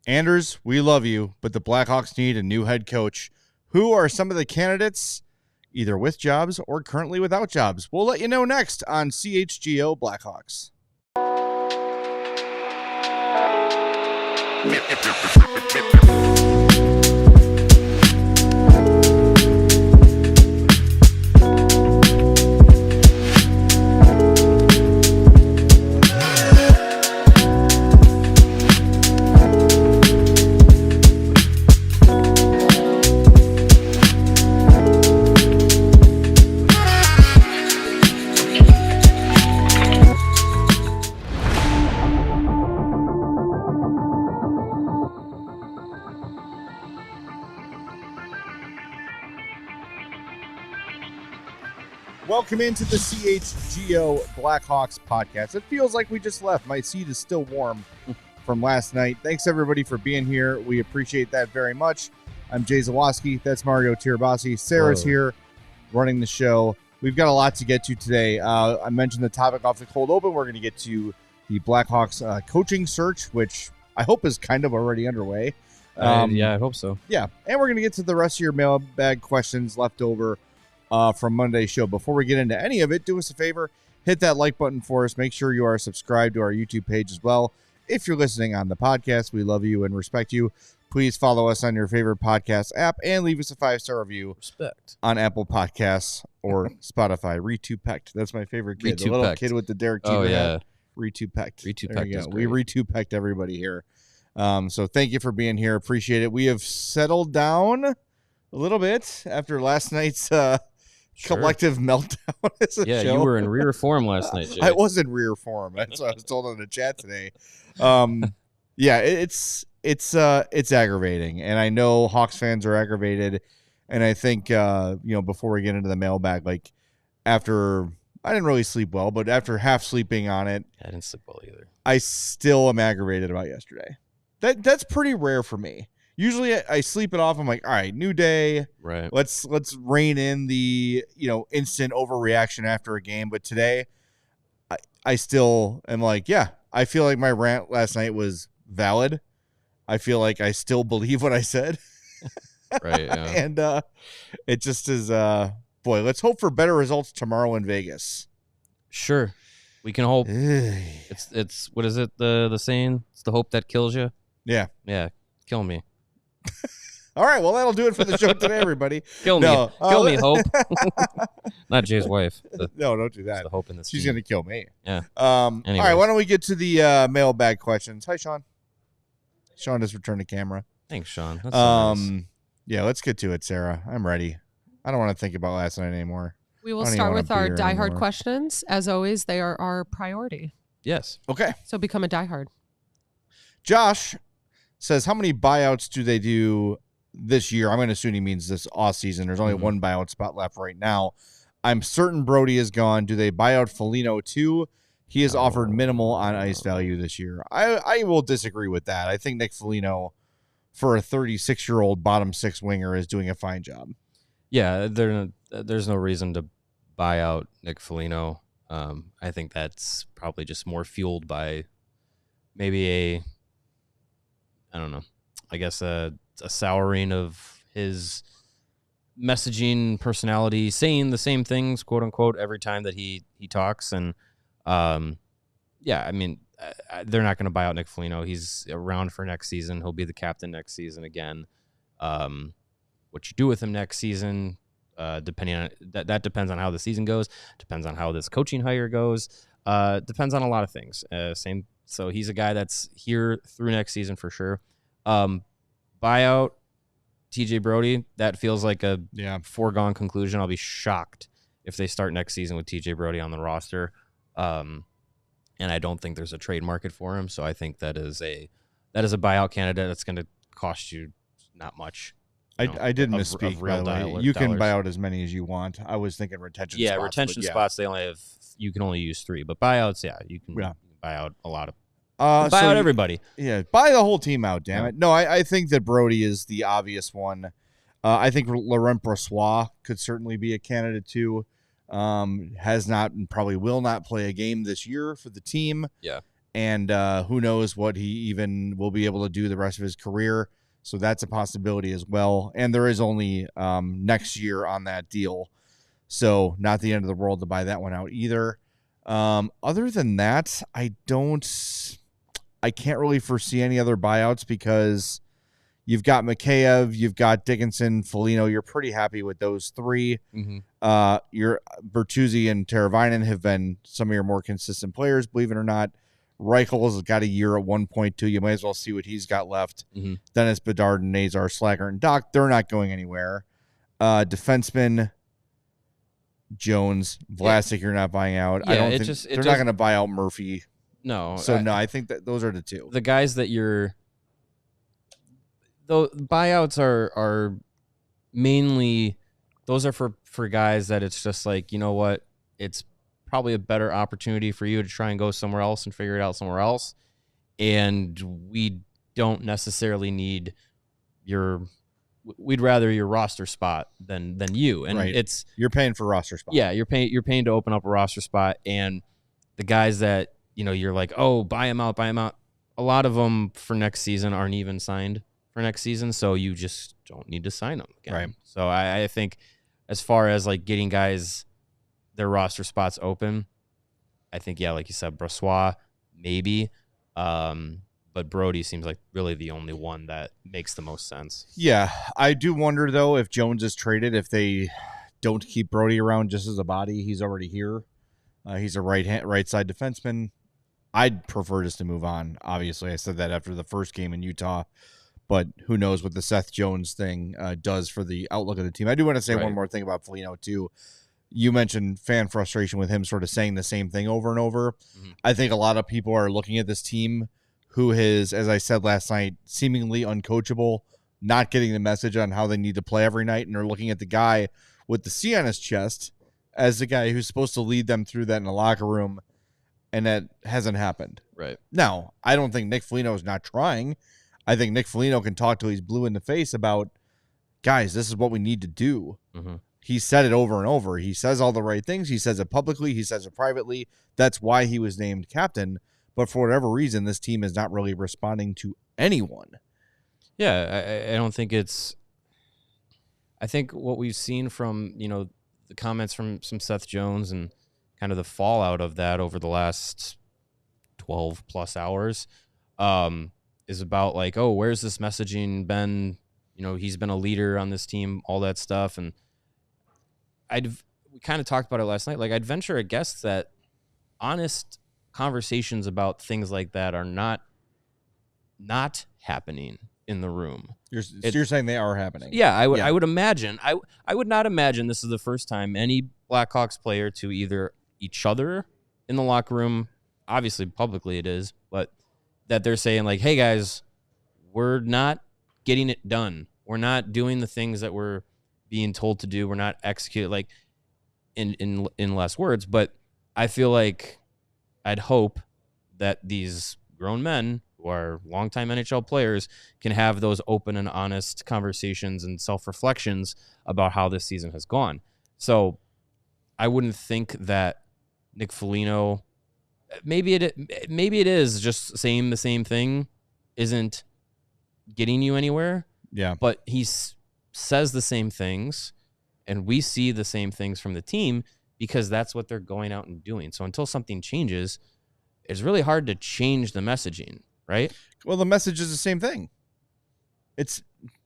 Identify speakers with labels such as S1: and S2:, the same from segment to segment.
S1: Anders, we love you, but the Blackhawks need a new head coach. Who are some of the candidates, either with jobs or currently without jobs? We'll let you know next on CHGO Blackhawks. Welcome into the CHGO Blackhawks podcast. It feels like we just left. My seat is still warm from last night. Thanks, everybody, for being here. We appreciate that very much. I'm Jay Zawaski. That's Mario Tirabassi. Sarah's here running the show. We've got a lot to get to today. I mentioned the topic off the cold open. We're going to get to the Blackhawks coaching search, which I hope is kind of already underway.
S2: Yeah, I hope so.
S1: Yeah, and we're going to get to the rest of your mailbag questions left over from Monday's show. Before we get into any of it, do us a favor, hit that like button for us. Make sure you are subscribed to our YouTube page as well. If you're listening on the podcast, we love you and respect you. Please follow us on your favorite podcast app and leave us a 5-star review on Apple Podcasts or Spotify. Retupect. That's my favorite kid. The little kid with the Derek Jeter hat. Retupect. We retupect everybody here. So thank you for being here. Appreciate it. We have settled down a little bit after last night's collective meltdown as a show.
S2: You were in rear form last night, Jay.
S1: I was in rear form. That's what I was told on the chat today. It's aggravating, and I know Hawks fans are aggravated. And I think before we get into the mailbag, like after I didn't really sleep well, but after half sleeping on it,
S2: I didn't sleep well either.
S1: I still am aggravated about yesterday. That's pretty rare for me. Usually I sleep it off. I'm like, all right, new day.
S2: Right.
S1: Let's rein in the, instant overreaction after a game. But today I still am like, yeah, I feel like my rant last night was valid. I feel like I still believe what I said.
S2: Right. Yeah.
S1: And it just is, boy, let's hope for better results tomorrow in Vegas.
S2: Sure. We can hope. It's what is it? The saying? It's the hope that kills you.
S1: Yeah.
S2: Yeah. Kill me.
S1: All right, well, that'll do it for the show today, everybody.
S2: Kill me, Hope. Not Jay's wife.
S1: No, don't do that.
S2: The Hope in this.
S1: She's going to kill me.
S2: Yeah.
S1: All right, why don't we get to the mailbag questions? Hi, Sean. Sean just returned the camera.
S2: Thanks, Sean. That's so nice.
S1: Yeah, let's get to it, Sarah. I'm ready. I don't want to think about last night anymore.
S3: We will start with our diehard questions. As always, they are our priority.
S2: Yes.
S1: Okay.
S3: So become a diehard.
S1: Josh says, how many buyouts do they do this year? I'm going to assume he means this off season. There's only one buyout spot left right now. I'm certain Brody is gone. Do they buy out Foligno too? He has offered minimal on ice value this year. I will disagree with that. I think Nick Foligno, for a 36-year-old bottom six winger, is doing a fine job.
S2: Yeah, there's no reason to buy out Nick Foligno. I think that's probably just more fueled by maybe a souring of his messaging personality, saying the same things, quote unquote, every time that he talks. And they're not going to buy out Nick Foligno. He's around for next season. He'll be the captain next season again. What you do with him next season, depending on that depends on how the season goes, depends on how this coaching hire goes, depends on a lot of things. So he's a guy that's here through next season for sure. Buyout TJ Brody, that feels like a foregone conclusion. I'll be shocked if they start next season with TJ Brody on the roster. And I don't think there's a trade market for him. So I think that is a buyout candidate that's going to cost you not much.
S1: I did misspeak, by the way. You can buy out as many as you want. I was thinking retention spots.
S2: Yeah, retention spots, you can only use 3. But buyouts, you can buy out a lot of buy out everybody.
S1: Yeah, buy the whole team out, damn it. No, I think that Brody is the obvious one. I think Laurent Brossoit could certainly be a candidate too. Has not and probably will not play a game this year for the team.
S2: Yeah.
S1: and who knows what he even will be able to do the rest of his career. So that's a possibility as well. And there is only next year on that deal. So not the end of the world to buy that one out either. Other than that, I can't really foresee any other buyouts because you've got Mikheyev, you've got Dickinson, Foligno. You're pretty happy with those three.
S2: Mm-hmm.
S1: Your Bertuzzi and Teravainen have been some of your more consistent players, believe it or not. Reichel's got a year at 1.2. You might as well see what he's got left.
S2: Mm-hmm.
S1: Dennis Bedard and Nazar, Slacker, and Doc, they're not going anywhere. Defenseman, Jones, Vlasic, you're not buying out.
S2: Yeah,
S1: I don't think they're not going to buy out Murphy.
S2: No.
S1: So, I think that those are the two.
S2: The guys that though buyouts are mainly, those are for guys that it's just like, you know what, it's probably a better opportunity for you to try and go somewhere else and figure it out somewhere else. And we don't necessarily need we'd rather your roster spot than you. And
S1: right. You're paying for roster spot.
S2: Yeah, you're paying to open up a roster spot. And the guys that, you're like, oh, buy them out. A lot of them for next season aren't even signed for next season. So you just don't need to sign them again.
S1: Right.
S2: So I think as far as like getting guys their roster spots open, I think, yeah, like you said, Brossoit, maybe. But Brody seems like really the only one that makes the most sense.
S1: Yeah. I do wonder, though, if Jones is traded, if they don't keep Brody around just as a body. He's already here. He's a right side defenseman. I'd prefer just to move on. Obviously, I said that after the first game in Utah. But who knows what the Seth Jones thing does for the outlook of the team. I do want to say one more thing about Foligno, too. You mentioned fan frustration with him sort of saying the same thing over and over. Mm-hmm. I think a lot of people are looking at this team who is, as I said last night, seemingly uncoachable, not getting the message on how they need to play every night, and are looking at the guy with the C on his chest as the guy who's supposed to lead them through that in the locker room, and that hasn't happened.
S2: Right.
S1: Now, I don't think Nick Foligno is not trying. I think Nick Foligno can talk till he's blue in the face about, guys, this is what we need to do.
S2: Mm-hmm.
S1: He said it over and over. He says all the right things. He says it publicly. He says it privately. That's why he was named captain. But for whatever reason, this team is not really responding to anyone.
S2: Yeah, I don't think it's... I think what we've seen from, the comments from some Seth Jones and kind of the fallout of that over the last 12 plus hours is about like, oh, where's this messaging been? He's been a leader on this team, all that stuff. And we kind of talked about it last night. Like, I'd venture a guess that honest conversations about things like that are not happening in the room.
S1: You're saying they are happening?
S2: Yeah, I would imagine. I would not imagine this is the first time any Blackhawks player to either each other in the locker room, obviously publicly it is, but that they're saying like, hey guys, we're not getting it done. We're not doing the things that we're being told to do. We're not executing, like in less words, but I feel like I'd hope that these grown men who are longtime NHL players can have those open and honest conversations and self-reflections about how this season has gone. So I wouldn't think that Nick Foligno, maybe it is just saying the same thing isn't getting you anywhere.
S1: Yeah.
S2: But he says the same things, and we see the same things from the team because that's what they're going out and doing. So until something changes, it's really hard to change the messaging, right?
S1: Well, the message is the same thing.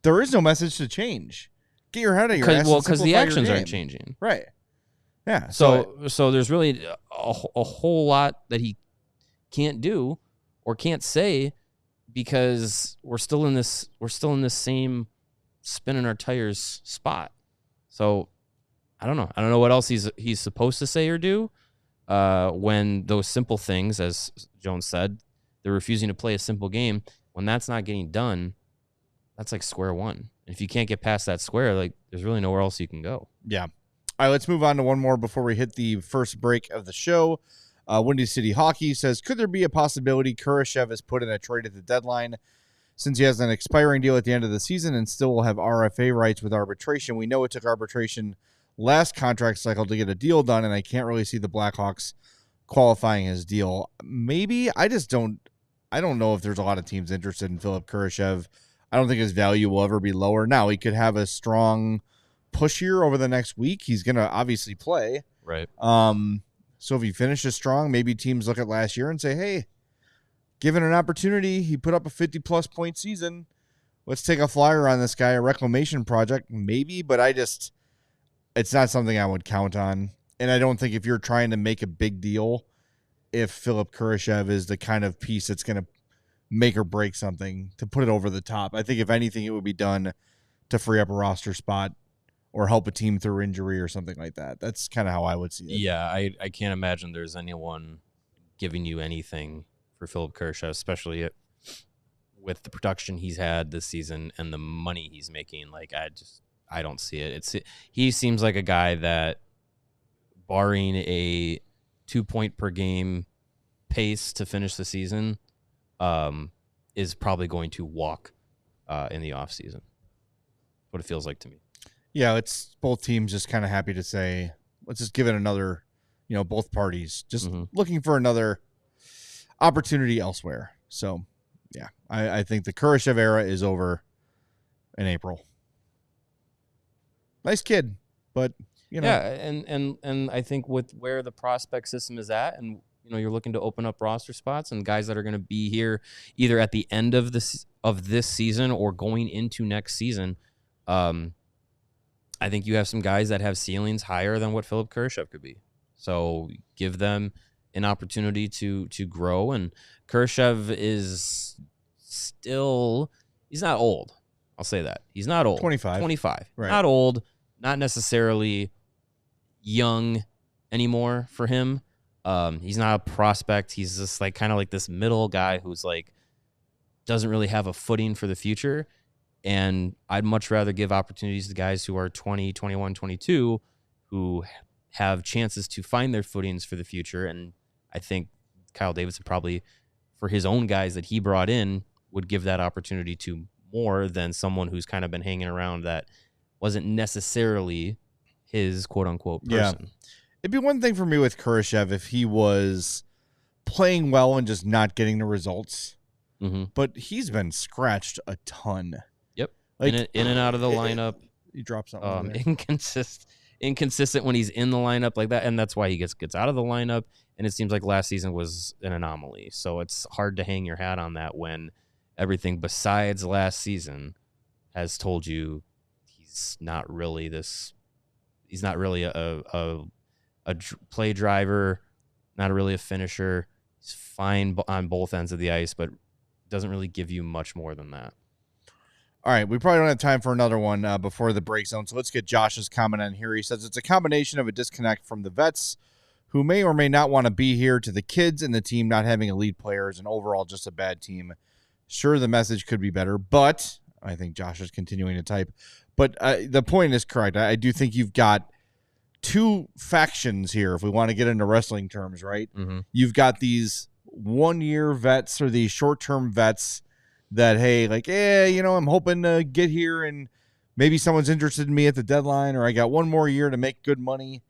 S1: There is no message to change. Get your head out of your ass.
S2: Well, because the actions aren't changing.
S1: Right. Yeah.
S2: So there's really a whole lot that he can't do or can't say because we're still in this same spinning our tires spot. So I don't know. I don't know what else he's supposed to say or do when those simple things, as Jones said, they're refusing to play a simple game. When that's not getting done, that's like square one. And if you can't get past that square, like there's really nowhere else you can go.
S1: Yeah. All right, let's move on to one more before we hit the first break of the show. Windy City Hockey says, could there be a possibility Kurashev is put in a trade at the deadline? Since he has an expiring deal at the end of the season and still will have RFA rights with arbitration, we know it took arbitration last contract cycle to get a deal done, and I can't really see the Blackhawks qualifying his deal. Maybe I don't know if there's a lot of teams interested in Philip Kurashev. I don't think his value will ever be lower. Now, he could have a strong push here over the next week. He's going to obviously play.
S2: Right.
S1: So if he finishes strong, maybe teams look at last year and say, hey, given an opportunity, he put up a 50-plus point season. Let's take a flyer on this guy, a reclamation project, maybe. But it's not something I would count on. And I don't think if you're trying to make a big deal, if Philip Kurashev is the kind of piece that's going to make or break something to put it over the top. I think if anything, it would be done to free up a roster spot or help a team through injury or something like that. That's kind of how I would see it.
S2: Yeah, I can't imagine there's anyone giving you anything for Philip Kurashev, especially with the production he's had this season and the money he's making. Like, I don't see it. He seems like a guy that, barring a 2-point per game pace to finish the season, is probably going to walk in the offseason. What it feels like to me.
S1: Yeah, it's both teams just kind of happy to say, let's just give it another, both parties just looking for another opportunity elsewhere. So, yeah, I think the Kurashev era is over in April. Nice kid, but,
S2: Yeah, and I think with where the prospect system is at, and you're looking to open up roster spots and guys that are going to be here either at the end of this season or going into next season. I think you have some guys that have ceilings higher than what Philip Kurashev could be. So give them an opportunity to grow. And Kurashev is still, he's not old. I'll say that. He's not old.
S1: 25. Right.
S2: Not old, not necessarily young anymore for him. He's not a prospect. He's just like kind of like this middle guy who's like doesn't really have a footing for the future. And I'd much rather give opportunities to guys who are 20, 21, 22 who have chances to find their footings for the future. And I think Kyle Davidson probably, for his own guys that he brought in, would give that opportunity to more than someone who's kind of been hanging around that wasn't necessarily his quote-unquote person.
S1: Yeah. It'd be one thing for me with Kurashev if he was playing well and just not getting the results.
S2: Mm-hmm.
S1: But he's been scratched a ton.
S2: Yep.
S1: Like,
S2: in and out of the lineup.
S1: He dropped something.
S2: Inconsistent when he's in the lineup like that, and that's why he gets out of the lineup. And it seems like last season was an anomaly. So it's hard to hang your hat on that when everything besides last season has told you he's not really a play driver, not really a finisher. He's fine on both ends of the ice, but doesn't really give you much more than that.
S1: All right, we probably don't have time for another one before the break zone, so let's get Josh's comment on here. He says it's a combination of a disconnect from the vets who may or may not want to be here to the kids and the team not having elite players and overall just a bad team. Sure, the message could be better, but I think Josh is continuing to type. But the point is correct. I do think you've got two factions here, if we want to get into wrestling terms, right?
S2: Mm-hmm.
S1: You've got these one-year vets or these short-term vets that, hey, like, I'm hoping to get here and maybe someone's interested in me at the deadline, or I got one more year to make good money,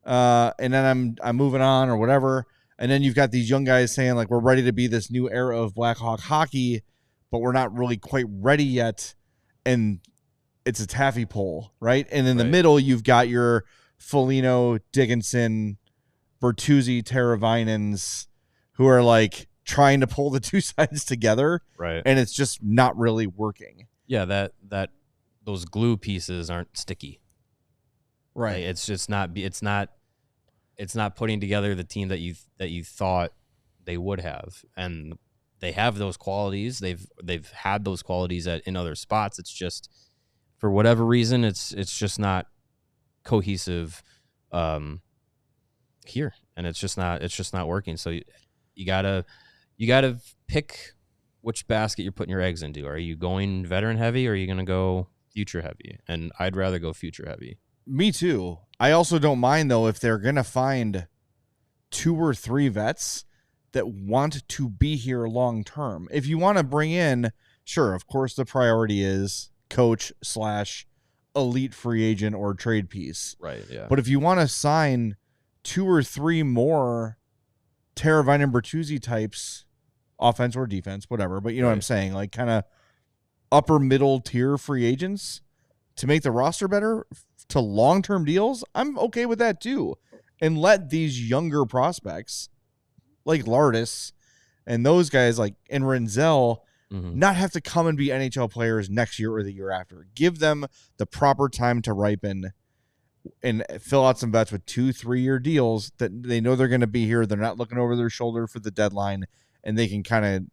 S1: and then I'm moving on or whatever. And then you've got these young guys saying, like, we're ready to be this new era of Blackhawk hockey, but we're not really quite ready yet. And it's a taffy pole, right? And in the middle, you've got your Foligno, Dickinson, Bertuzzi, Teravainens, who are like trying to pull the two sides together,
S2: right? And
S1: it's just not really working.
S2: Yeah, that those glue pieces aren't sticky,
S1: right?
S2: Like, it's just not. It's not putting together the team that you thought they would have, and they have those qualities. They've had those qualities in other spots. It's just for whatever reason, it's just not cohesive here, and it's just not working. So you gotta pick which basket you're putting your eggs into. Are you going veteran heavy, or are you gonna go future heavy? And I'd rather go future heavy.
S1: Me too. I also don't mind though if they're gonna find 2 or 3 vets that want to be here long term. If you want to bring in, sure, of course the priority is coach / elite free agent or trade piece.
S2: Right, yeah.
S1: But if you want to sign 2 or 3 more Teravainen and Bertuzzi types, offense or defense, whatever. But you know what I'm saying? Like kind of upper middle tier free agents to make the roster better to long-term deals. I'm okay with that too. And let these younger prospects like Lardis and those guys like and Renzel not have to come and be NHL players next year or the year after. Give them the proper time to ripen and fill out some vets with 2-3 year deals that they know they're going to be here. They're not looking over their shoulder for the deadline, and they can kind of,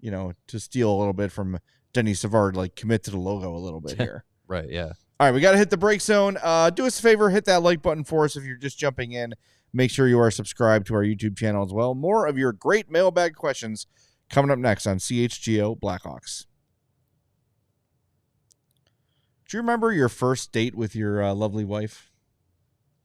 S1: you know, to steal a little bit from Denny Savard, like commit to the logo a little bit here.
S2: Right. Yeah.
S1: All right. We got to hit the break zone. Do us a favor. Hit that like button for us. If you're just jumping in, make sure you are subscribed to our YouTube channel as well. More of your great mailbag questions coming up next on CHGO Blackhawks. Do you remember your first date with your lovely wife?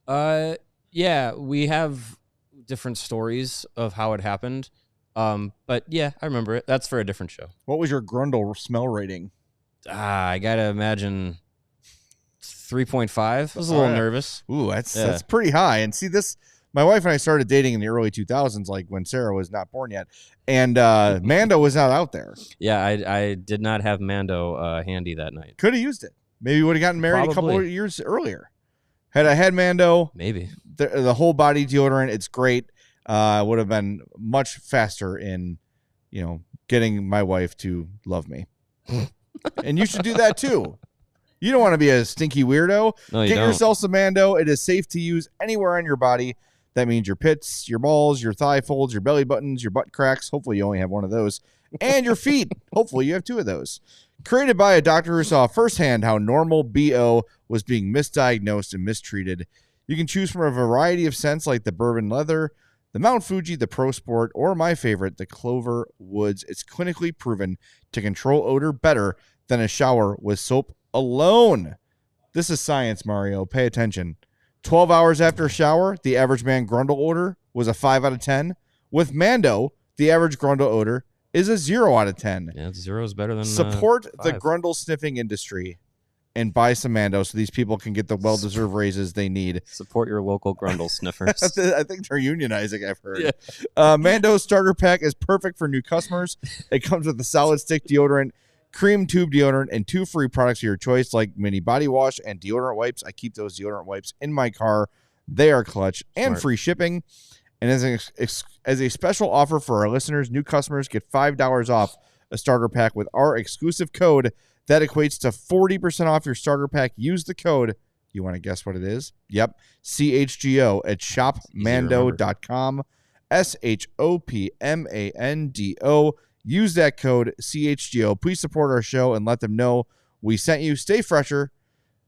S2: Yeah, we have different stories of how it happened. But yeah, I remember it. That's for a different show.
S1: What was your Grundle smell rating?
S2: I gotta imagine 3.5. I was a little nervous.
S1: Ooh, that's pretty high. And see this, my wife and I started dating in the early 2000s, like when Sarah was not born yet, and Mando was not out there.
S2: Yeah, I did not have Mando handy that night.
S1: Could have used it. Maybe would have gotten married a couple of years earlier. Had I had Mando,
S2: maybe
S1: the whole body deodorant, it's great. Would have been much faster in, you know, getting my wife to love me. And you should do that too. You don't want to be a stinky weirdo.
S2: No, you
S1: Get
S2: don't.
S1: yourself some Mando. It is safe to use anywhere on your body. That means your pits, your balls, your thigh folds, your belly buttons, your butt cracks. Hopefully you only have one of those. And your feet. Hopefully you have 2 of those. Created by a doctor who saw firsthand how normal BO was being misdiagnosed and mistreated. You can choose from a variety of scents like the bourbon leather, the Mount Fuji, the Pro Sport, or my favorite, the Clover Woods. It's clinically proven to control odor better than a shower with soap alone. This is science, Mario. Pay attention. 12 hours after a shower, the average man Grundle odor was a 5 out of 10. With Mando, the average Grundle odor is a 0 out of 10.
S2: Yeah, 0 is better than
S1: Support
S2: 5.
S1: the Grundle sniffing industry and buy some Mando so these people can get the well-deserved raises they need.
S2: Support your local Grundle sniffers.
S1: I think they're unionizing, I've heard. Yeah. Mando's starter pack is perfect for new customers. It comes with a solid stick deodorant, cream tube deodorant, and 2 free products of your choice like mini body wash and deodorant wipes. I keep those deodorant wipes in my car. They are clutch.
S2: Smart.
S1: And free shipping. And as a special offer for our listeners, new customers get $5 off a starter pack with our exclusive code. That equates to 40% off your starter pack. Use the code. You want to guess what it is? Yep. CHGO at shopmando.com. SHOPMANDO. Use that code CHGO. Please support our show and let them know we sent you. Stay fresher,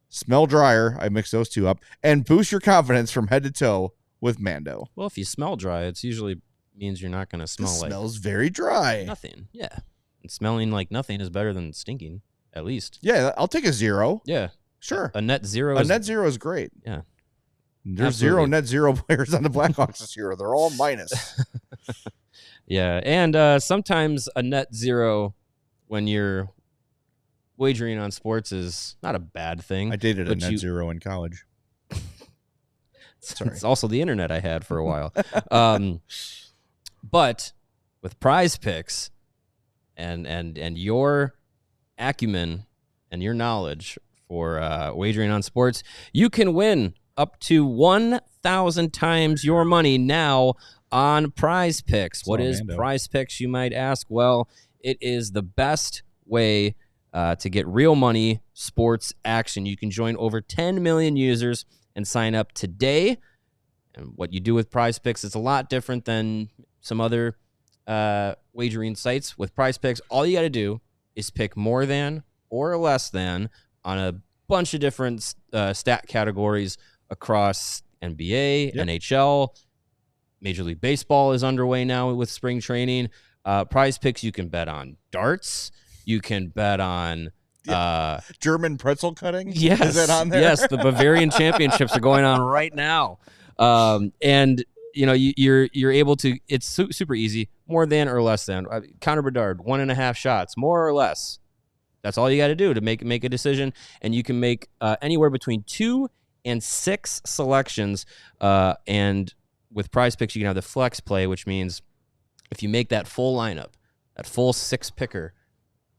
S1: smell drier. I mixed those 2 up. And boost your confidence from head to toe with Mando.
S2: Well, if you smell dry, it usually means you're not going to smell like
S1: smells very dry.
S2: nothing. Yeah. And smelling like nothing is better than stinking, at least.
S1: Yeah, I'll take a 0.
S2: Yeah.
S1: Sure.
S2: A net 0
S1: A net 0 is great.
S2: Yeah.
S1: There's
S2: Absolutely.
S1: 0 net 0 players on the Blackhawks this year. They're all minus.
S2: Yeah. And sometimes a net 0 when you're wagering on sports is not a bad thing.
S1: I dated a
S2: but
S1: net 0 in college. Sorry.
S2: It's also the internet I had for a while. But with Prize Picks and your acumen and your knowledge for wagering on sports, you can win up to 1,000 times your money now on Prize Picks. What is Prize Picks, you might ask? Well, it is the best way to get real money sports action. You can join over 10 million users and sign up today. And what you do with Prize Picks is a lot different than some other wagering sites. With Prize Picks, all you got to do is pick more than or less than on a bunch of different stat categories across NBA, NHL, Major League Baseball is underway now with spring training. Prize Picks, you can bet on darts. You can bet on
S1: German pretzel cutting.
S2: Yes,
S1: is that on there?
S2: Yes, the Bavarian Championships are going on right now, and you know you're able to. It's super easy. More than or less than. Connor Bedard, 1.5 shots, more or less. That's all you got to do to make a decision, and you can make anywhere between 2 and 6 selections, and with Prize Picks, you can have the flex play, which means if you make that full lineup, that full 6 picker,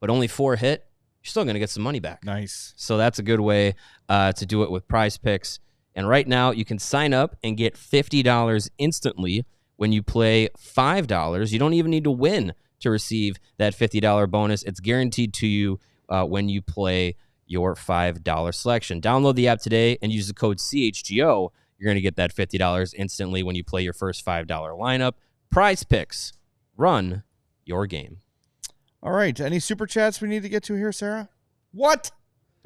S2: but only 4 hit, you're still going to get some money back.
S1: Nice.
S2: So that's a good way to do it with Prize Picks. And right now, you can sign up and get $50 instantly when you play $5. You don't even need to win to receive that $50 bonus. It's guaranteed to you when you play your $5 selection. Download the app today and use the code CHGO. You're going to get that $50 instantly when you play your first $5 lineup. Prize Picks. Run your game.
S1: All right. Any super chats we need to get to here, Sarah? What?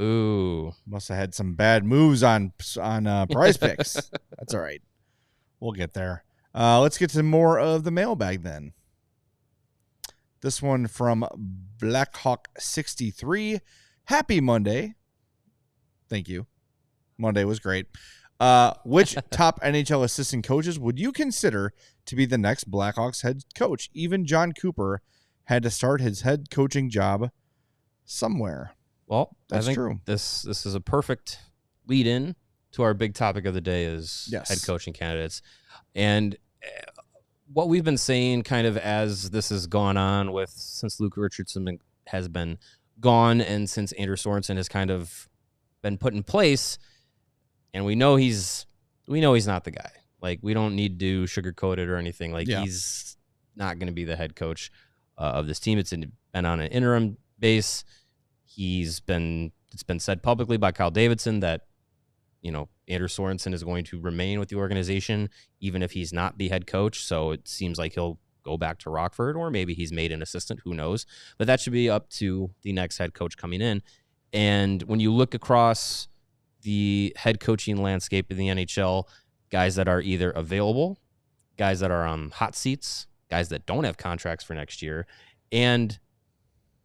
S2: Ooh.
S1: Must have had some bad moves on Prize Picks. That's all right. We'll get there. Let's get to more of the mailbag then. This one from Blackhawk63. Happy Monday. Thank you. Monday was great. Which top NHL assistant coaches would you consider to be the next Blackhawks head coach? Even John Cooper had to start his head coaching job somewhere.
S2: Well,
S1: That's
S2: I think
S1: true.
S2: This is a perfect lead in to our big topic of the day is head coaching candidates. And what we've been saying kind of as this has gone on since Luke Richardson has been gone and since Anders Sorensen has kind of been put in place, and we know he's not the guy. Like, we don't need to sugarcoat it or anything. Like, he's not going to be the head coach of this team. It's been on an interim base. It's been said publicly by Kyle Davidson that, Anders Sorensen is going to remain with the organization even if he's not the head coach. So it seems like he'll go back to Rockford, or maybe he's made an assistant. Who knows? But that should be up to the next head coach coming in. And when you look across the head coaching landscape in the NHL, guys that are either available, guys that are on hot seats, guys that don't have contracts for next year, and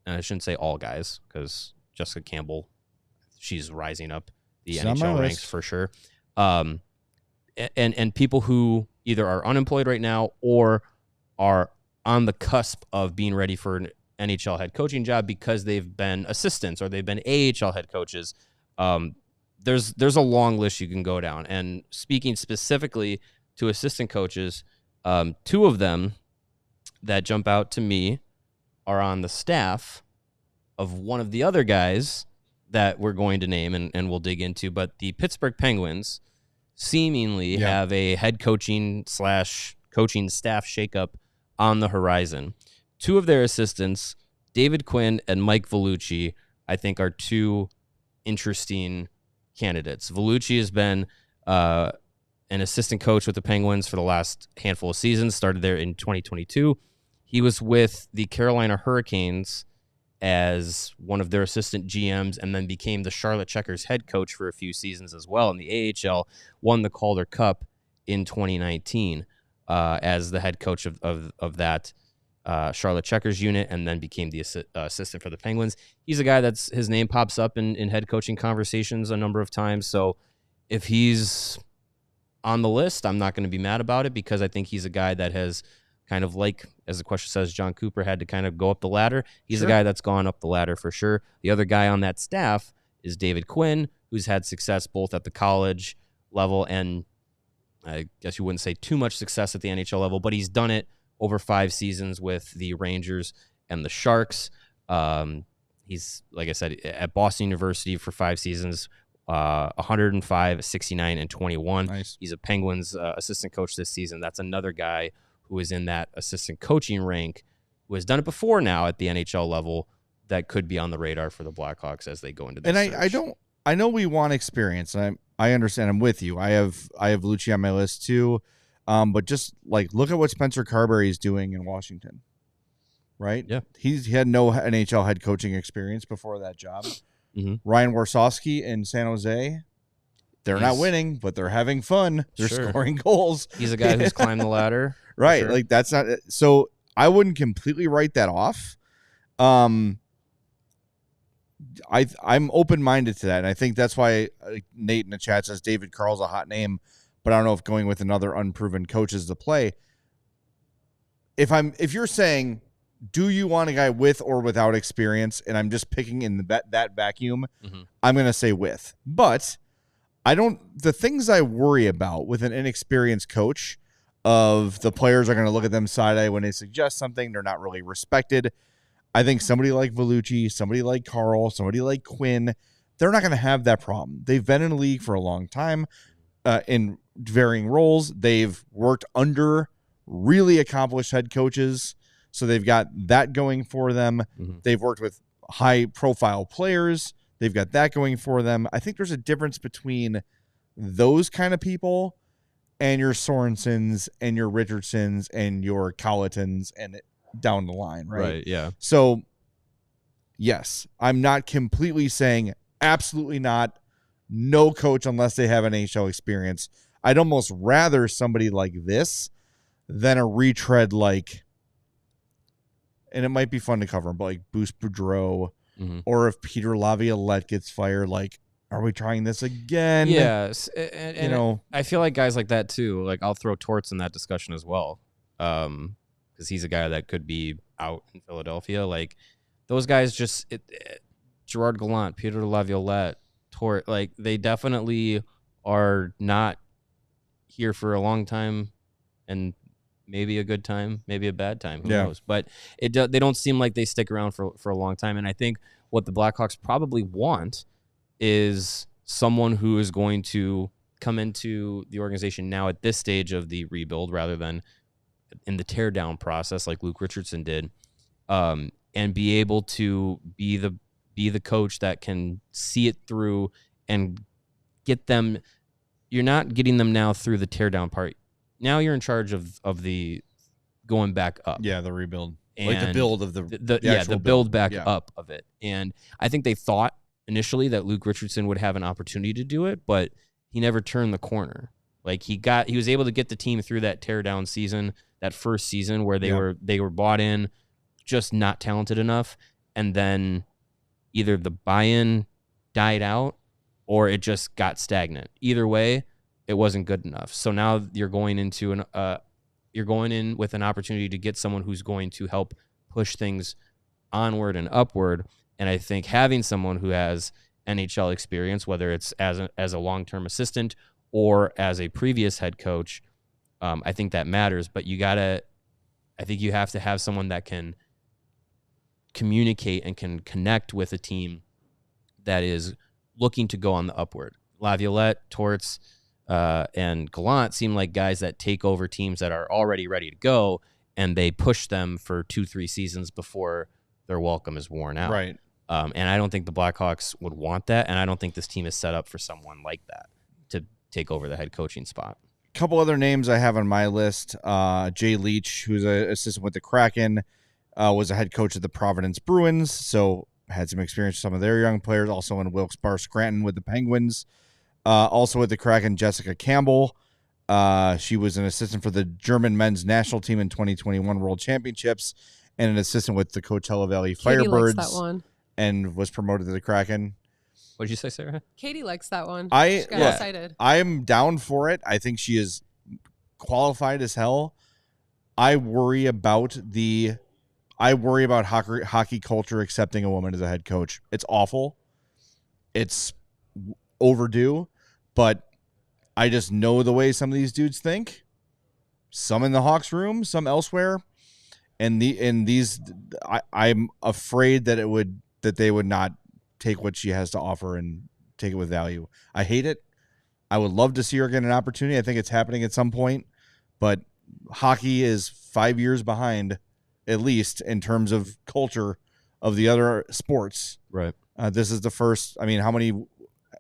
S2: I shouldn't say all guys because Jessica Campbell, she's rising up the NHL ranks for sure. And people who either are unemployed right now or are on the cusp of being ready for an NHL head coaching job because they've been assistants or they've been AHL head coaches. There's a long list you can go down. And speaking specifically to assistant coaches, 2 of them that jump out to me are on the staff of one of the other guys that we're going to name and we'll dig into. But the Pittsburgh Penguins seemingly have a head coaching / coaching staff shakeup on the horizon. 2 of their assistants, David Quinn and Mike Vellucci, I think are 2 interesting candidates. Vellucci has been an assistant coach with the Penguins for the last handful of seasons, started there in 2022. He was with the Carolina Hurricanes as one of their assistant GMs and then became the Charlotte Checkers head coach for a few seasons as well. In the AHL, won the Calder Cup in 2019 as the head coach of that Charlotte Checkers unit, and then became the assistant for the Penguins. He's a guy his name pops up in head coaching conversations a number of times. So if he's on the list, I'm not going to be mad about it because I think he's a guy that has kind of, like, as the question says, John Cooper had to kind of go up the ladder. He's a guy that's gone up the ladder for sure. The other guy on that staff is David Quinn, who's had success both at the college level and I guess you wouldn't say too much success at the NHL level, but he's done it over 5 seasons with the Rangers and the Sharks. He's, like I said, at Boston University for 5 seasons, 105, 69, and 21.
S1: Nice.
S2: He's a Penguins assistant coach this season. That's another guy who is in that assistant coaching rank, who has done it before now at the NHL level, that could be on the radar for the Blackhawks as they go into this.
S1: And I know we want experience, and I understand. I'm with you. I have Lucci on my list too. But just like look at what Spencer Carberry is doing in Washington, right?
S2: Yeah,
S1: he had no NHL head coaching experience before that job.
S2: Mm-hmm.
S1: Ryan Warsawski in San Jose, they're not winning, but they're having fun. They're scoring goals.
S2: He's a guy who's climbed the ladder,
S1: right?
S2: Sure.
S1: Like that's not so. I wouldn't completely write that off. I'm open-minded to that, and I think that's why Nate in the chat says David Carl's a hot name. But I don't know if going with another unproven coach is the play. If you're saying, do you want a guy with or without experience, and I'm just picking in that vacuum, I'm going to say with. But the things I worry about with an inexperienced coach, of the players are going to look at them side-eye when they suggest something. They're not really respected. I think somebody like Vellucci, somebody like Carl, somebody like Quinn, they're not going to have that problem. They've been in the league for a long time in varying roles. They've worked under really accomplished head coaches, so they've got that going for them. They've worked with high-profile players. They've got that going for them. I think there's a difference between those kind of people and your Sorensens and your Richardsons and your Colletons and down the line, right?
S2: Right, yeah.
S1: So, yes, I'm not completely saying absolutely not, no coach unless they have an NHL experience. I'd almost rather somebody like this than a retread like, and it might be fun to cover, but like Bruce Boudreau, or if Peter Laviolette gets fired, like, are we trying this again?
S2: Yes, and I feel like guys like that too. Like I'll throw Torts in that discussion as well, because he's a guy that could be out in Philadelphia. Like those guys, just Gerard Gallant, Peter Laviolette, Tort, like they definitely are not here for a long time, and maybe a good time, maybe a bad time. Who knows? But they don't seem like they stick around for a long time. And I think what the Blackhawks probably want is someone who is going to come into the organization now at this stage of the rebuild rather than in the teardown process like Luke Richardson did, and be able to be the coach that can see it through and get them. You're not getting them now through the teardown part. Now you're in charge of the going back up.
S1: Yeah, the rebuild.
S2: And
S1: like the build of
S2: the build back up of it. And I think they thought initially that Luke Richardson would have an opportunity to do it, but he never turned the corner. Like he was able to get the team through that teardown season, that first season where they were bought in, just not talented enough, and then either the buy-in died out or it just got stagnant. Either way, it wasn't good enough. So now you're going into you're going in with an opportunity to get someone who's going to help push things onward and upward. And I think having someone who has NHL experience, whether it's as a long-term assistant or as a previous head coach, I think that matters. But I think you have to have someone that can communicate and can connect with a team that is looking to go on the upward. Laviolette, Torts, and Gallant seem like guys that take over teams that are already ready to go, and they push them for 2-3 seasons before their welcome is worn out.
S1: Right.
S2: And I don't think the Blackhawks would want that, and I don't think this team is set up for someone like that to take over the head coaching spot.
S1: A couple other names I have on my list. Jay Leach, who's an assistant with the Kraken, was a head coach of the Providence Bruins, so had some experience with some of their young players, also in Wilkes-Barre Scranton with the Penguins. Also with the Kraken, Jessica Campbell. She was an assistant for the German men's national team in 2021 World Championships and an assistant with the Coachella Valley Firebirds.
S3: Likes that one.
S1: And was promoted to the Kraken.
S2: What did you say, Sarah?
S3: Katie likes that one.
S1: She
S3: got excited.
S1: I'm down for it. I think she is qualified as hell. I worry about hockey culture accepting a woman as a head coach. It's awful. It's overdue, but I just know the way some of these dudes think. Some in the Hawks room, some elsewhere, and I'm afraid that they would not take what she has to offer and take it with value. I hate it. I would love to see her get an opportunity. I think it's happening at some point, but hockey is 5 years behind, at least in terms of culture of the other sports.
S2: Right.
S1: This is the first. I mean, how many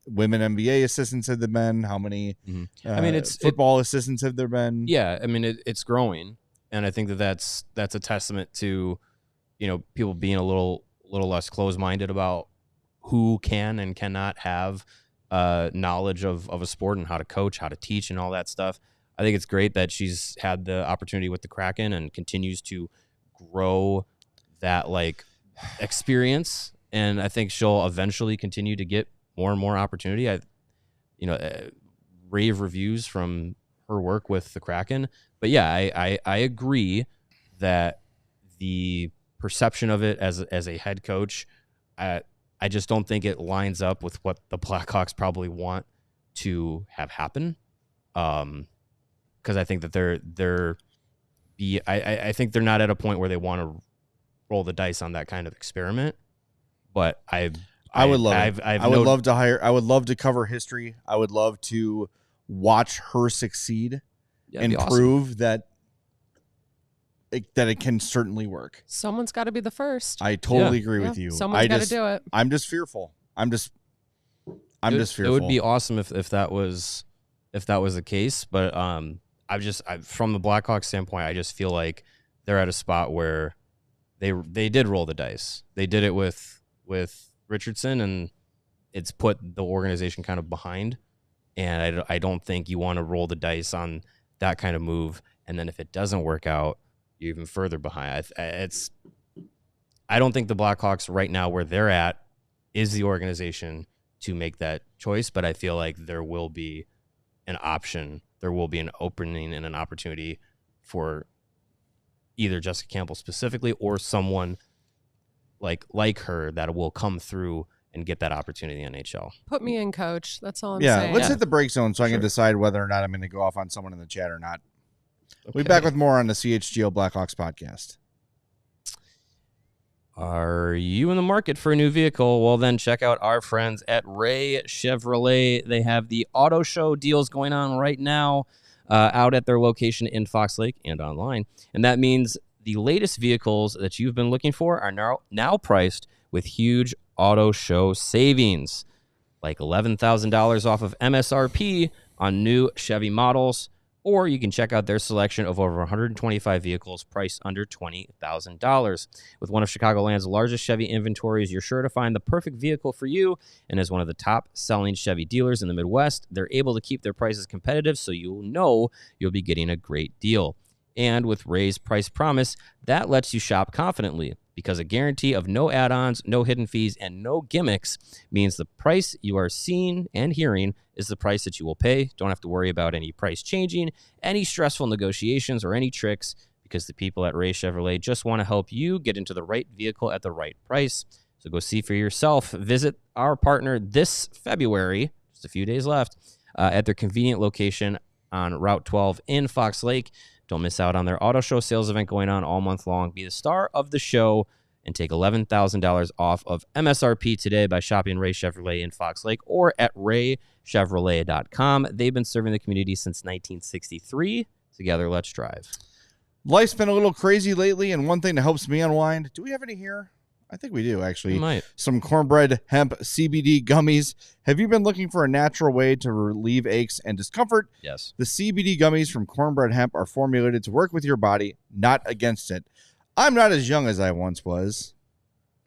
S1: women NBA assistants have there been? How many? It's football assistants have there been?
S2: Yeah, I mean it's growing, and I think that's a testament to people being a little less closed-minded about who can and cannot have knowledge of a sport and how to coach, how to teach, and all that stuff. I think it's great that she's had the opportunity with the Kraken and continues to grow that experience, and I think she'll eventually continue to get more and more opportunity. Rave reviews from her work with the Kraken, but yeah, I agree that the perception of it as a head coach, I just don't think it lines up with what the Blackhawks probably want to have happen. because I think that I think they're not at a point where they want to roll the dice on that kind of experiment. But I would love
S1: I would love to cover history. I would love to watch her succeed and prove that it can certainly work.
S3: Someone's got to be the first.
S1: I totally agree with you.
S3: Someone's got to do it.
S1: I'm just fearful. I'm just fearful.
S2: It would be awesome if that was the case, but from the Blackhawks standpoint, I just feel like they're at a spot where they did roll the dice. They did it with Richardson, and it's put the organization kind of behind. And I don't think you want to roll the dice on that kind of move. And then if it doesn't work out, you're even further behind. I don't think the Blackhawks right now where they're at is the organization to make that choice. But I feel like there will be an option. There will be an opening and an opportunity for either Jessica Campbell specifically or someone like her that will come through and get that opportunity in NHL.
S3: Put me in, coach. That's all I'm saying.
S1: Let's hit the break zone so I can decide whether or not I'm going to go off on someone in the chat or not. Okay. We'll be back with more on the CHGO Blackhawks podcast.
S2: Are you in the market for a new vehicle? Well, then check out our friends at Ray Chevrolet. They have the auto show deals going on right now out at their location in Fox Lake and online. And that means the latest vehicles that you've been looking for are now priced with huge auto show savings, like $11,000 off of MSRP on new Chevy models. Or you can check out their selection of over 125 vehicles priced under $20,000. With one of Chicagoland's largest Chevy inventories, you're sure to find the perfect vehicle for you. And as one of the top-selling Chevy dealers in the Midwest, they're able to keep their prices competitive, so you'll know you'll be getting a great deal. And with Ray's Price Promise, that lets you shop confidently, because a guarantee of no add-ons, no hidden fees, and no gimmicks means the price you are seeing and hearing is the price that you will pay. Don't have to worry about any price changing, any stressful negotiations, or any tricks, because the people at Ray Chevrolet just want to help you get into the right vehicle at the right price. So go see for yourself. Visit our partner this February, just a few days left, at their convenient location on Route 12 in Fox Lake. Don't miss out on their auto show sales event going on all month long. Be the star of the show and take $11,000 off of MSRP today by shopping Ray Chevrolet in Fox Lake or at raychevrolet.com. They've been serving the community since 1963. Together, let's drive.
S1: Life's been a little crazy lately, and one thing that helps me unwind, do we have any here? I think we do, actually.
S2: We might.
S1: Some cornbread hemp CBD gummies. Have you been looking for a natural way to relieve aches and discomfort?
S2: Yes.
S1: The CBD gummies from cornbread hemp are formulated to work with your body, not against it. I'm not as young as I once was,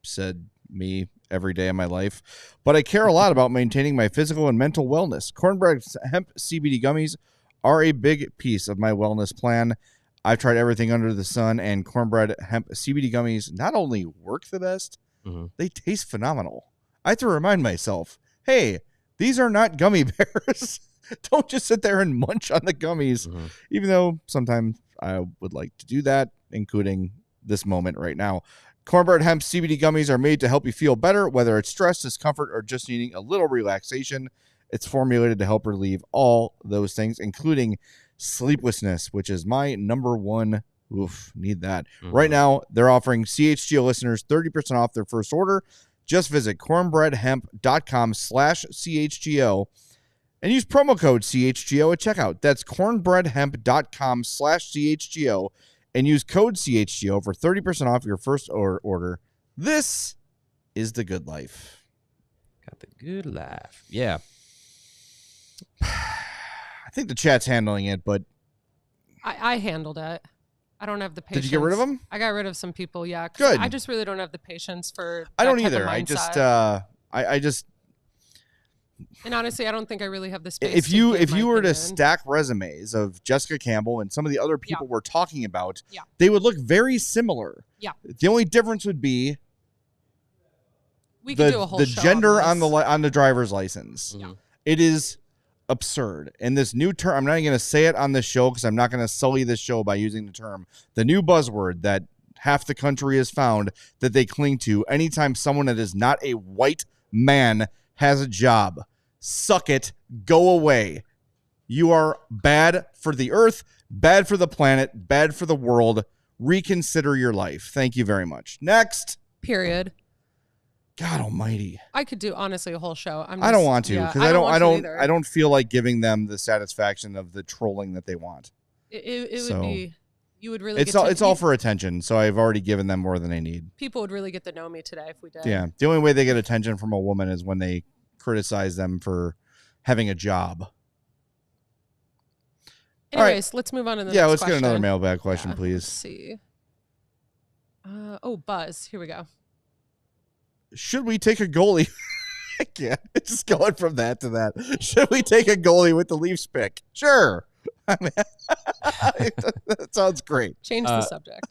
S1: said me every day of my life, but I care a lot about maintaining my physical and mental wellness. Cornbread hemp CBD gummies are a big piece of my wellness plan. I've tried everything under the sun, and cornbread hemp CBD gummies not only work the best, they taste phenomenal. I have to remind myself, hey, these are not gummy bears. Don't just sit there and munch on the gummies, even though sometimes I would like to do that, including this moment right now. Cornbread hemp CBD gummies are made to help you feel better, whether it's stress, discomfort, or just needing a little relaxation. It's formulated to help relieve all those things, including sleeplessness, which is my number one. Need that. Right now, they're offering CHGO listeners 30% off their first order. Just visit cornbreadhemp.com/CHGO and use promo code CHGO at checkout. That's cornbreadhemp.com/CHGO and use code CHGO for 30% off your first order. This is the good life.
S2: Got the good life. Yeah.
S1: I think the chat's handling it, but
S3: I handled it. I don't have the patience.
S1: Did you get rid of them?
S3: I got rid of some people, yeah.
S1: Good.
S3: I just really don't have the patience for
S1: I don't
S3: that type
S1: either.
S3: of
S1: I
S3: mindset.
S1: just
S3: And honestly, I don't think I really have the space.
S1: if you were to stack resumes of Jessica Campbell and some of the other people we're talking about, they would look very similar.
S3: Yeah.
S1: The only difference would be
S3: we could do a whole
S1: the
S3: show
S1: gender
S3: on
S1: the driver's license.
S3: Yeah.
S1: It is absurd. And this new term, I'm not even going to say it on this show because I'm not going to sully this show by using the term. The new buzzword that half the country has found that they cling to anytime someone that is not a white man has a job. Suck it. Go away. You are bad for the earth, bad for the planet, bad for the world. Reconsider your life. Thank you very much. Next.
S3: Period.
S1: God almighty.
S3: I could do honestly a whole show.
S1: I don't want to because
S3: yeah,
S1: I don't feel like giving them the satisfaction of the trolling that they want.
S3: It would be, you would really
S1: it's all for attention. So I've already given them more than they need.
S3: People would really get to know me today if we did.
S1: Yeah. The only way they get attention from a woman is when they criticize them for having a job.
S3: Anyways, let's move on to the next
S1: question. Let's
S3: get
S1: another mailbag question, please.
S3: Let's see. Buzz. Here we go.
S1: Should we take a goalie? I can't. It's just going from that to that. Should we take a goalie with the Leafs pick? Sure. I mean, that sounds great.
S3: Change the subject.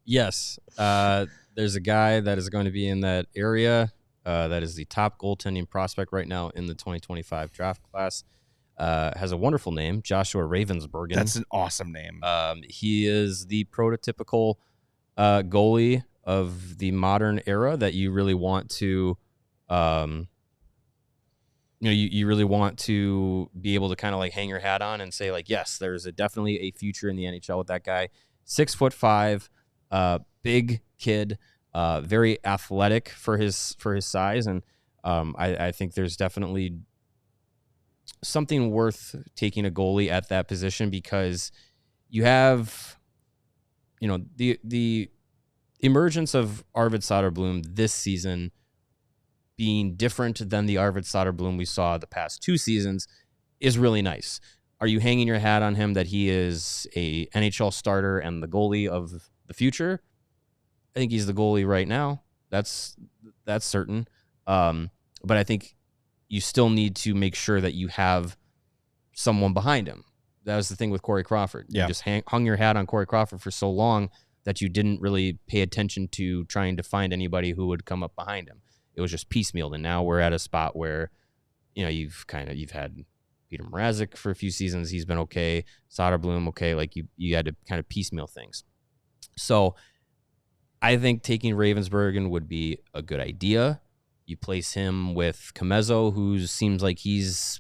S2: Yes. There's a guy that is going to be in that area. That is the top goaltending prospect right now in the 2025 draft class. Has a wonderful name, Joshua Ravensbergen.
S1: That's an awesome name.
S2: He is the prototypical goalie of the modern era that you really want to, you really want to be able to kind of like hang your hat on and say like, yes, there's definitely a future in the NHL with that guy. 6'5", big kid, very athletic for his size, and I think there's definitely something worth taking a goalie at that position because you have, the emergence of Arvid Soderblom this season being different than the Arvid Soderblom we saw the past 2 seasons is really nice. Are you hanging your hat on him that he is a NHL starter and the goalie of the future? I think he's the goalie right now. That's certain. But I think you still need to make sure that you have someone behind him. That was the thing with Corey Crawford.
S1: Yeah.
S2: You just hung your hat on Corey Crawford for so long that you didn't really pay attention to trying to find anybody who would come up behind him. It was just piecemealed, and now we're at a spot where, you've had Peter Mrazek for a few seasons. He's been okay. Soderblom, okay. Like you had to kind of piecemeal things. So I think taking Ravensbergen would be a good idea. You place him with Comezzo, who seems like he's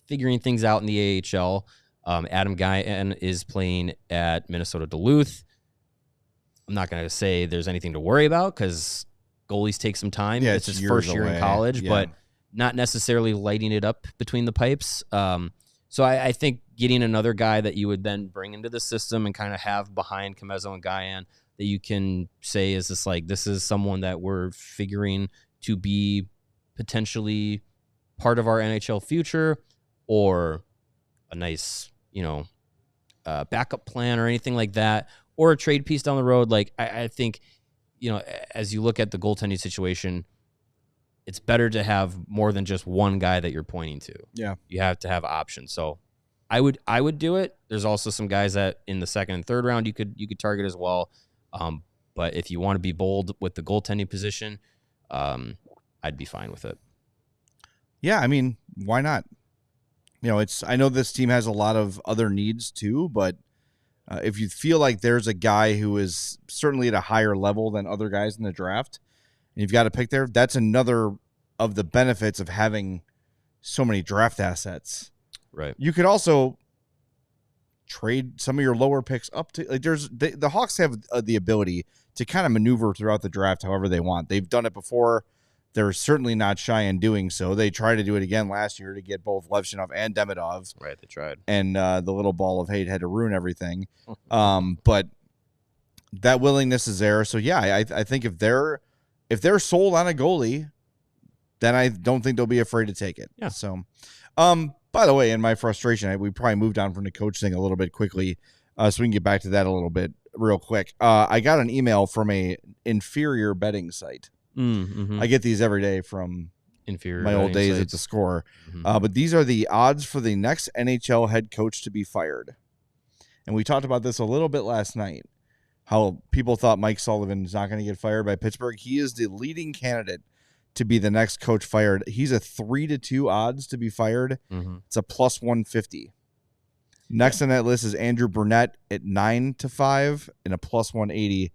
S2: figuring things out in the AHL. Adam Guyan is playing at Minnesota Duluth. I'm not going to say there's anything to worry about because goalies take some time.
S1: Yeah,
S2: it's his first year in college,
S1: yeah.
S2: but not necessarily lighting it up between the pipes. So I think getting another guy that you would then bring into the system and kind of have behind Comezzo and Guyan that you can say is this is someone that we're figuring to be potentially part of our NHL future or a nice, backup plan or anything like that, or a trade piece down the road. Like I think, as you look at the goaltending situation, it's better to have more than just one guy that you're pointing to.
S1: Yeah.
S2: You have to have options. So I would do it. There's also some guys that in the second and third round you could target as well. But if you want to be bold with the goaltending position, I'd be fine with it.
S1: Yeah, I mean, why not? I know this team has a lot of other needs too, but if you feel like there's a guy who is certainly at a higher level than other guys in the draft, and you've got to pick there, that's another of the benefits of having so many draft assets.
S2: Right.
S1: You could also trade some of your lower picks up to the Hawks have the ability to kind of maneuver throughout the draft however they want. They've done it before. They're certainly not shy in doing so. They tried to do it again last year to get both Levchinov and Demidov.
S2: Right, they tried.
S1: And the little ball of hate had to ruin everything. But that willingness is there. So, yeah, I think if they're sold on a goalie, then I don't think they'll be afraid to take it.
S2: Yeah.
S1: So, by the way, in my frustration, we probably moved on from the coach thing a little bit quickly, so we can get back to that a little bit real quick. I got an email from a inferior betting site.
S2: Mm-hmm.
S1: I get these every day from
S2: inferior
S1: my old days
S2: sites.
S1: at the Score.
S2: Mm-hmm.
S1: But these are the odds for the next NHL head coach to be fired. And we talked about this a little bit last night, how people thought Mike Sullivan is not going to get fired by Pittsburgh. He is the leading candidate to be the next coach fired. He's a 3-2 odds to be fired.
S2: Mm-hmm.
S1: It's a plus 150. Next on that list is Andrew Burnett at 9-5 and a plus 180.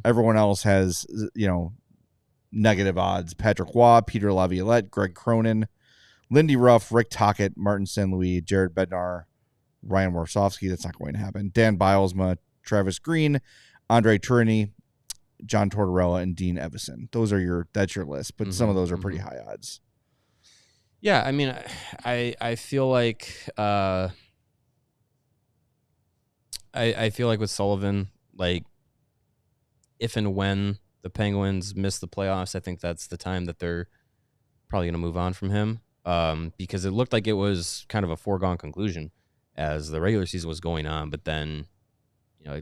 S1: Everyone else has, negative odds. Patrick Waugh, Peter Laviolette, Greg Cronin, Lindy Ruff, Rick Tocchet, Martin St. Louis, Jared Bednar, Ryan Warsofsky. That's not going to happen. Dan Bilesma, Travis Green, Andre Tourigny, John Tortorella, and Dean Evison. That's your list, but some of those are pretty high odds.
S2: Yeah, I mean, I feel like I feel like with Sullivan, like if and when the Penguins miss the playoffs, I think that's the time that they're probably going to move on from him, because it looked like it was kind of a foregone conclusion as the regular season was going on, but then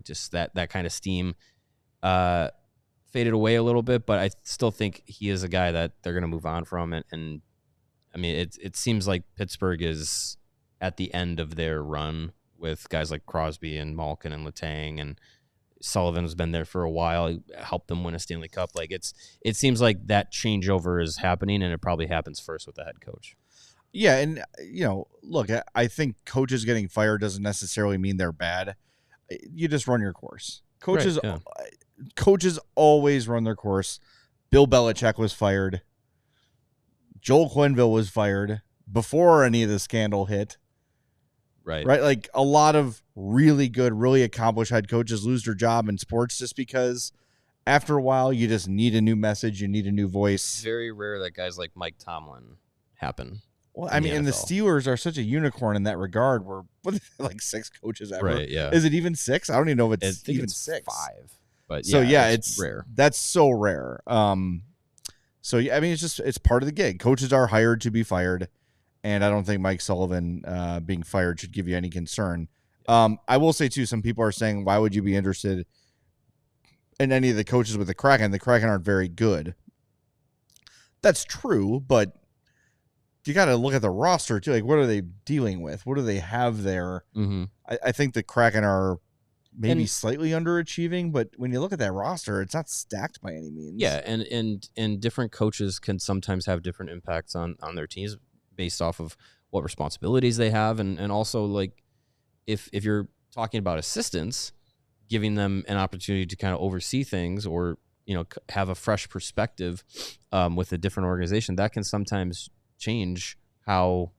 S2: just that kind of steam faded away a little bit. But I still think he is a guy that they're going to move on from, and I mean, it seems like Pittsburgh is at the end of their run with guys like Crosby and Malkin and Letang, and Sullivan's been there for a while. He helped them win a Stanley Cup. Like it seems like that changeover is happening, and it probably happens first with the head coach.
S1: Yeah, and look, I think coaches getting fired doesn't necessarily mean they're bad. You just run your course. Coaches always run their course. Bill Belichick was fired. Joel Quenneville was fired before any of the scandal hit. Right. Like a lot of really good, really accomplished head coaches lose their job in sports just because after a while you just need a new message, you need a new voice.
S2: It's very rare that guys like Mike Tomlin happen.
S1: Well, I mean, and the Steelers are such a unicorn in that regard. Where like 6 coaches ever. Right, yeah. Is it even 6? I don't even know if it's even 6.
S2: 5. But
S1: so it's rare. That's so rare. So yeah, I mean, it's part of the gig. Coaches are hired to be fired, and I don't think Mike Sullivan being fired should give you any concern. I will say too, some people are saying, why would you be interested in any of the coaches with the Kraken? The Kraken aren't very good. That's true, but you got to look at the roster too. Like, what are they dealing with? What do they have there? Mm-hmm. I think the Kraken are maybe slightly underachieving, but when you look at that roster, it's not stacked by any means.
S2: Yeah, and different coaches can sometimes have different impacts on their teams based off of what responsibilities they have, and also like if you're talking about assistants, giving them an opportunity to kind of oversee things or have a fresh perspective with a different organization, that can sometimes change how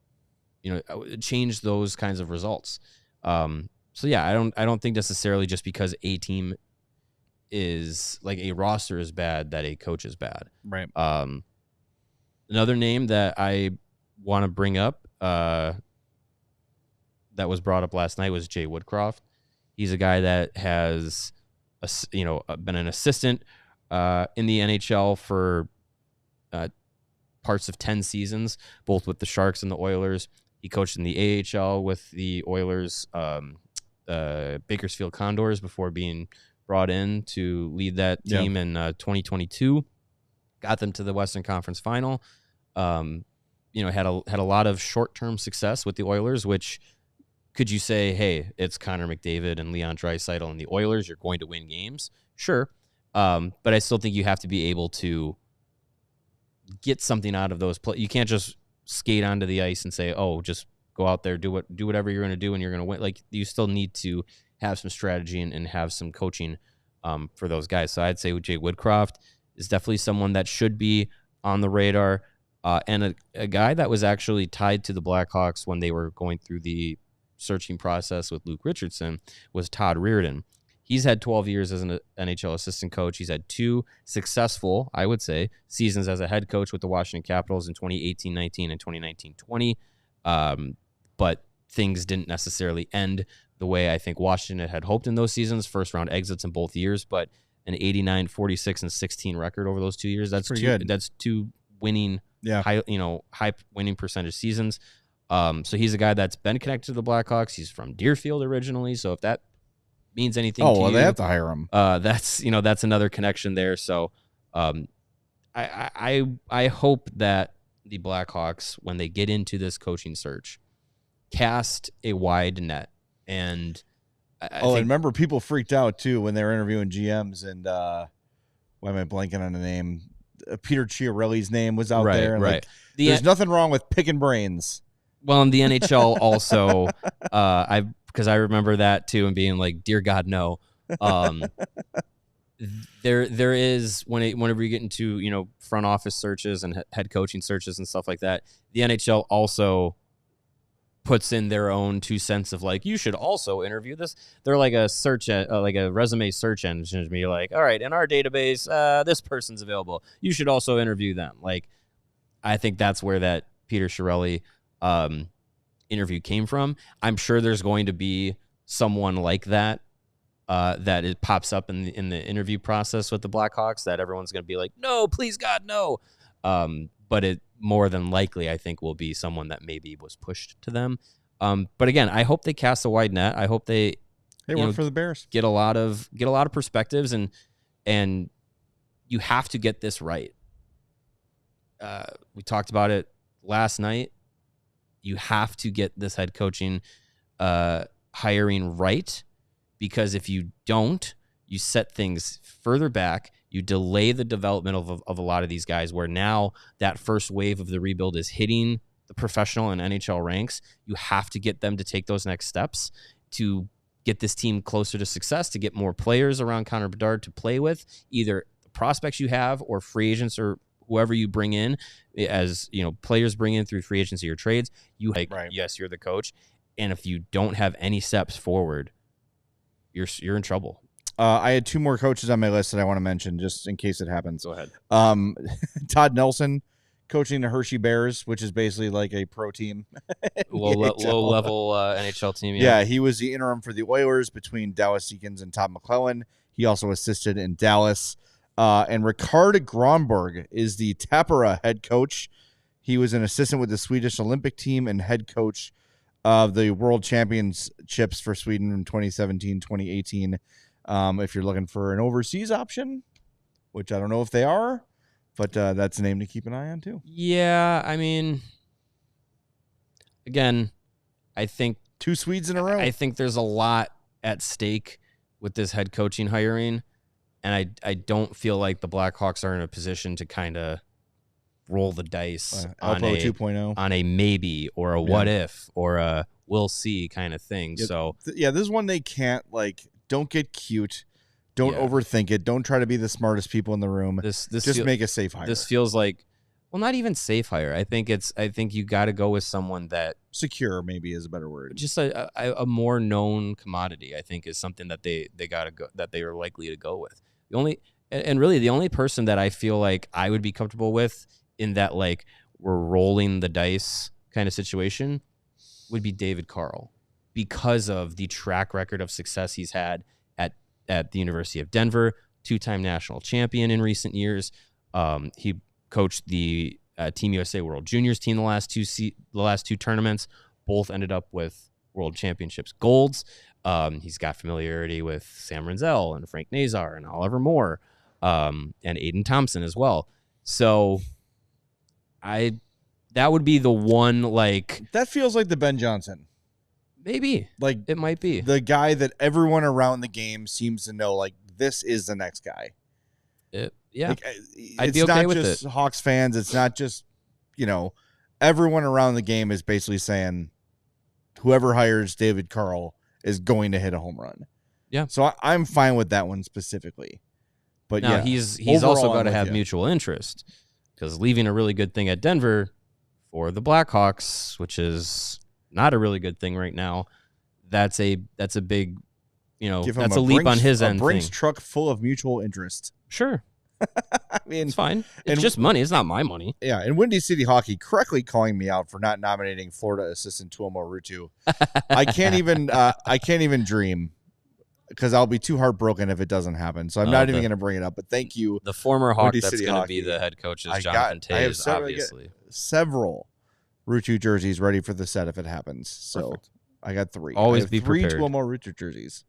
S2: change those kinds of results. So yeah, I don't think necessarily just because a team is like a roster is bad that a coach is bad.
S1: Right.
S2: Another name that I want to bring up that was brought up last night was Jay Woodcroft. He's a guy that has been an assistant in the NHL for parts of 10 seasons, both with the Sharks and the Oilers. He coached in the AHL with the Oilers, Bakersfield Condors, before being brought in to lead that team in 2022. Got them to the Western Conference Final. Had a lot of short-term success with the Oilers, which could you say, hey, it's Connor McDavid and Leon Draisaitl and the Oilers, you're going to win games? Sure. But I still think you have to be able to get something out of those plays. You can't just skate onto the ice and say, oh, just go out there, do whatever you're going to do, and you're going to win. Like, you still need to have some strategy and have some coaching for those guys. So I'd say Jay Woodcroft is definitely someone that should be on the radar, and a guy that was actually tied to the Blackhawks when they were going through the searching process with Luke Richardson was Todd Reirden. He's had 12 years as an NHL assistant coach. He's had 2 successful, I would say, seasons as a head coach with the Washington Capitals in 2018-19 and 2019-20. But things didn't necessarily end the way I think Washington had hoped in those seasons. First round exits in both years, but an 89, 46, and 16 record over those 2 years. That's pretty good. That's 2 winning, high winning percentage seasons. So he's a guy that's been connected to the Blackhawks. He's from Deerfield originally. So if that means anything to you,
S1: they have to hire him.
S2: That's another connection there. So I hope that the Blackhawks, when they get into this coaching search, cast a wide net. And I
S1: remember people freaked out too when they were interviewing GMs, and why am I blanking on the name? Peter Chiarelli's name was out there.
S2: Right.
S1: Like, there's nothing wrong with picking brains.
S2: Well, in the NHL also, because I remember that too, and being like, "Dear God, no." there is whenever you get into front office searches and head coaching searches and stuff like that, the NHL also puts in their own 2 cents of like, you should also interview this. They're like a like a resume search engine to be like, all right, in our database, this person's available. You should also interview them. Like, I think that's where that Peter Chiarelli interview came from. I'm sure there's going to be someone like that that it pops up in the interview process with the Blackhawks that everyone's going to be like, no, please God, no. But it more than likely, I think, will be someone that maybe was pushed to them. But again, I hope they cast a wide net. I hope they
S1: work for the Bears.
S2: Get a lot of perspectives, and you have to get this right. We talked about it last night. You have to get this head coaching hiring right, because if you don't, you set things further back. You delay the development of a lot of these guys, where now that first wave of the rebuild is hitting the professional and NHL ranks. You have to get them to take those next steps to get this team closer to success, to get more players around Connor Bedard to play with, either the prospects you have or free agents or whoever you bring in, as players bring in through free agency or trades. Yes, you're the coach. And if you don't have any steps forward, you're in trouble.
S1: I had 2 more coaches on my list that I want to mention just in case it happens.
S2: Go ahead.
S1: Todd Nelson coaching the Hershey Bears, which is basically like a pro team.
S2: Low-level NHL team.
S1: Yeah, he was the interim for the Oilers between Dallas Eakins and Todd McClellan. He also assisted in Dallas. And Ricard Gronborg is the Tappara head coach. He was an assistant with the Swedish Olympic team and head coach of the World Championships for Sweden in 2017, 2018. If you're looking for an overseas option, which I don't know if they are, but that's a name to keep an eye on too.
S2: Yeah, I mean, again, I think
S1: 2 Swedes in a row.
S2: I think there's a lot at stake with this head coaching hiring, and I don't feel like the Blackhawks are in a position to kind of roll the dice on a 2.0, on a maybe or a what if or a we'll see kind of thing.
S1: Yeah,
S2: so
S1: this is one they can't Don't get cute. Don't overthink it. Don't try to be the smartest people in the room. Just make a safe hire.
S2: This feels like, well, not even safe hire. I think you got to go with someone that
S1: secure maybe is a better word.
S2: Just a more known commodity. I think is something that they got to go, that they are likely to go with. The only person that I feel like I would be comfortable with in that we're rolling the dice kind of situation would be David Carl, because of the track record of success he's had at the University of Denver, 2-time national champion in recent years. He coached the Team USA World Juniors team the last two tournaments. Both ended up with World Championships golds. He's got familiarity with Sam Renzel and Frank Nazar and Oliver Moore, and Aiden Thompson as well. So that would be the one
S1: that feels like the Ben Johnson.
S2: Maybe. It might be.
S1: The guy that everyone around the game seems to know, this is the next guy.
S2: Yeah. I'd be okay with it.
S1: It's not just Hawks fans. It's not just, everyone around the game is basically saying whoever hires David Carl is going to hit a home run.
S2: Yeah.
S1: So I'm fine with that one specifically. But
S2: now, he's also got to have mutual interest, because leaving a really good thing at Denver for the Blackhawks, which is not a really good thing right now, that's a big, that's a leap on his end.
S1: Brinks truck full of mutual interest.
S2: Sure.
S1: I mean,
S2: it's fine. It's just money. It's not my money.
S1: Yeah, and Windy City Hockey correctly calling me out for not nominating Florida assistant Tuomo Ruutu. I can't even dream, because I'll be too heartbroken if it doesn't happen. So I'm not even going to bring it up. But thank you.
S2: The former Hawk that's going to be the head coach is Jonathan Toews, obviously.
S1: Several Ruutu jerseys ready for the set if it happens. So perfect. I got 3.
S2: Always be prepared.
S1: 3 Tuomo Ruutu jerseys.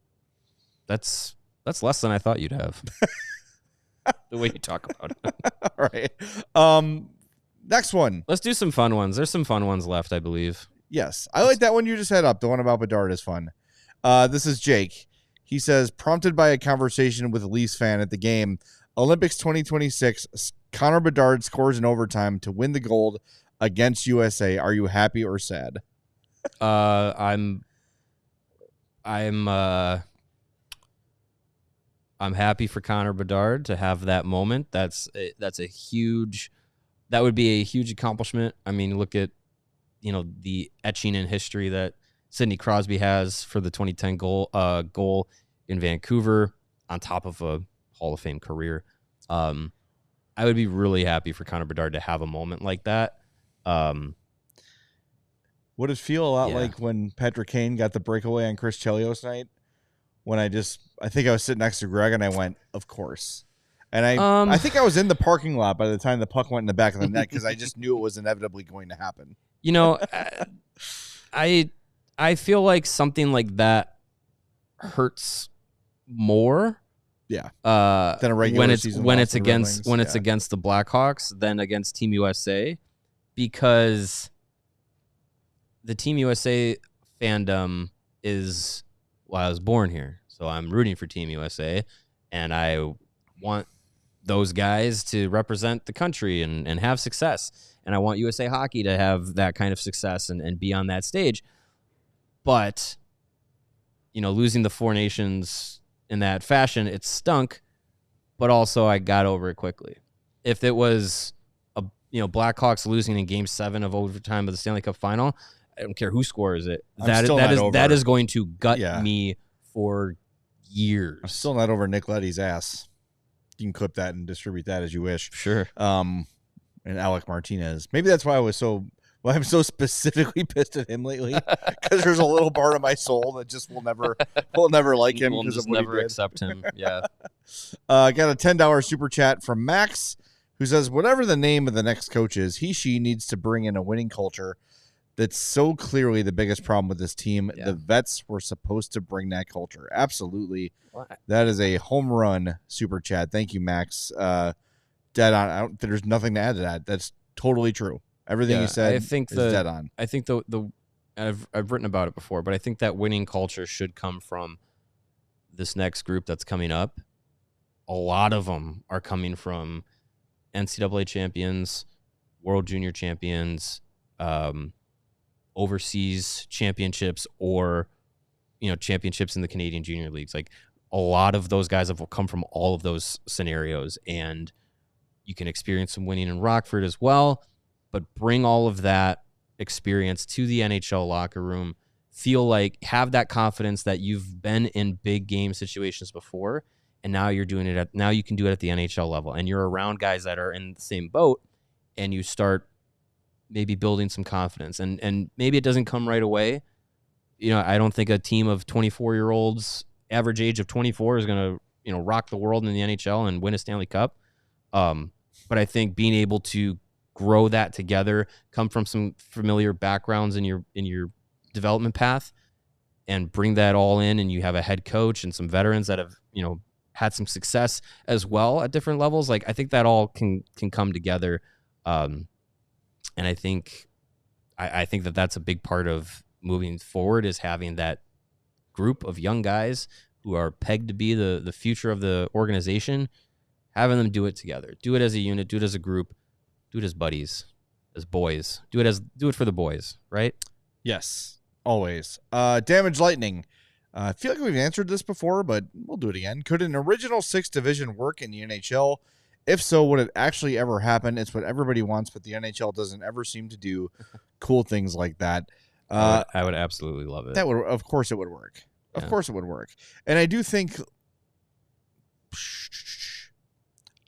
S2: That's less than I thought you'd have. The way you talk about it.
S1: All right. Next one.
S2: Let's do some fun ones. There's some fun ones left, I believe.
S1: Yes. I like that one you just had up. The one about Bedard is fun. This is Jake. He says, prompted by a conversation with a Leafs fan at the game, Olympics 2026, Connor Bedard scores in overtime to win the gold against USA. Are you happy or sad?
S2: I'm I'm happy for Connor Bedard to have that moment. That would be a huge accomplishment. I mean, look at, the etching in history that Sidney Crosby has for the 2010 goal in Vancouver on top of a Hall of Fame career. I would be really happy for Connor Bedard to have a moment like that.
S1: Would it feel a lot like when Patrick Kane got the breakaway on Chris Chelios night? When I think I was sitting next to Greg and I went, of course. And I think I was in the parking lot by the time the puck went in the back of the net because I just knew it was inevitably going to happen.
S2: I feel like something like that hurts more.
S1: Yeah.
S2: Than
S1: a regular
S2: when it's against the Blackhawks than against Team USA, because the Team USA fandom is, I was born here, so I'm rooting for Team USA, and I want those guys to represent the country and have success. And I want USA Hockey to have that kind of success and be on that stage. But, losing the Four Nations in that fashion, it stunk, but also I got over it quickly. If it was Blackhawks losing in Game 7 of overtime of the Stanley Cup Final, I don't care who scores it. That is going to gut me for years.
S1: I'm still not over Nick Leddy's ass. You can clip that and distribute that as you wish.
S2: Sure.
S1: And Alec Martinez. Maybe that's why I'm so specifically pissed at him lately, because there's a little part of my soul that just will never like him.
S2: We'll just never accept him. Yeah.
S1: Got a $10 super chat from Max, who says, whatever the name of the next coach is, she needs to bring in a winning culture. That's so clearly the biggest problem with this team. Yeah. The vets were supposed to bring that culture. Absolutely. What? That is a home run super chat. Thank you, Max. Dead on. There's nothing to add to that. That's totally true. Everything you said is dead on.
S2: I think I've written about it before, but I think that winning culture should come from this next group that's coming up. A lot of them are coming from NCAA champions, World Junior champions, overseas championships, or championships in the Canadian junior leagues. Like, a lot of those guys have come from all of those scenarios, and you can experience some winning in Rockford as well, but bring all of that experience to the NHL locker room. Have that confidence that you've been in big game situations before, and now you're doing it now you can do it at the NHL level, and you're around guys that are in the same boat, and you start maybe building some confidence, and maybe it doesn't come right away. I don't think a team of 24-year-olds, average age of 24, is going to rock the world in the NHL and win a Stanley Cup. But I think being able to grow that together, come from some familiar backgrounds in your development path, and bring that all in, and you have a head coach and some veterans that have had some success as well at different levels. Like, I think that all can come together. And I think that that's a big part of moving forward, is having that group of young guys who are pegged to be the future of the organization, having them do it together, do it as a unit, do it as a group, do it as buddies, as boys, do it for the boys, right?
S1: Yes, always. Damage Lightning. I feel like we've answered this before, but we'll do it again. Could an original 6 division work in the NHL? If so, would it actually ever happen? It's what everybody wants, but the NHL doesn't ever seem to do cool things like that.
S2: I would absolutely love it.
S1: Of course it would work. Of course it would work. And I do think,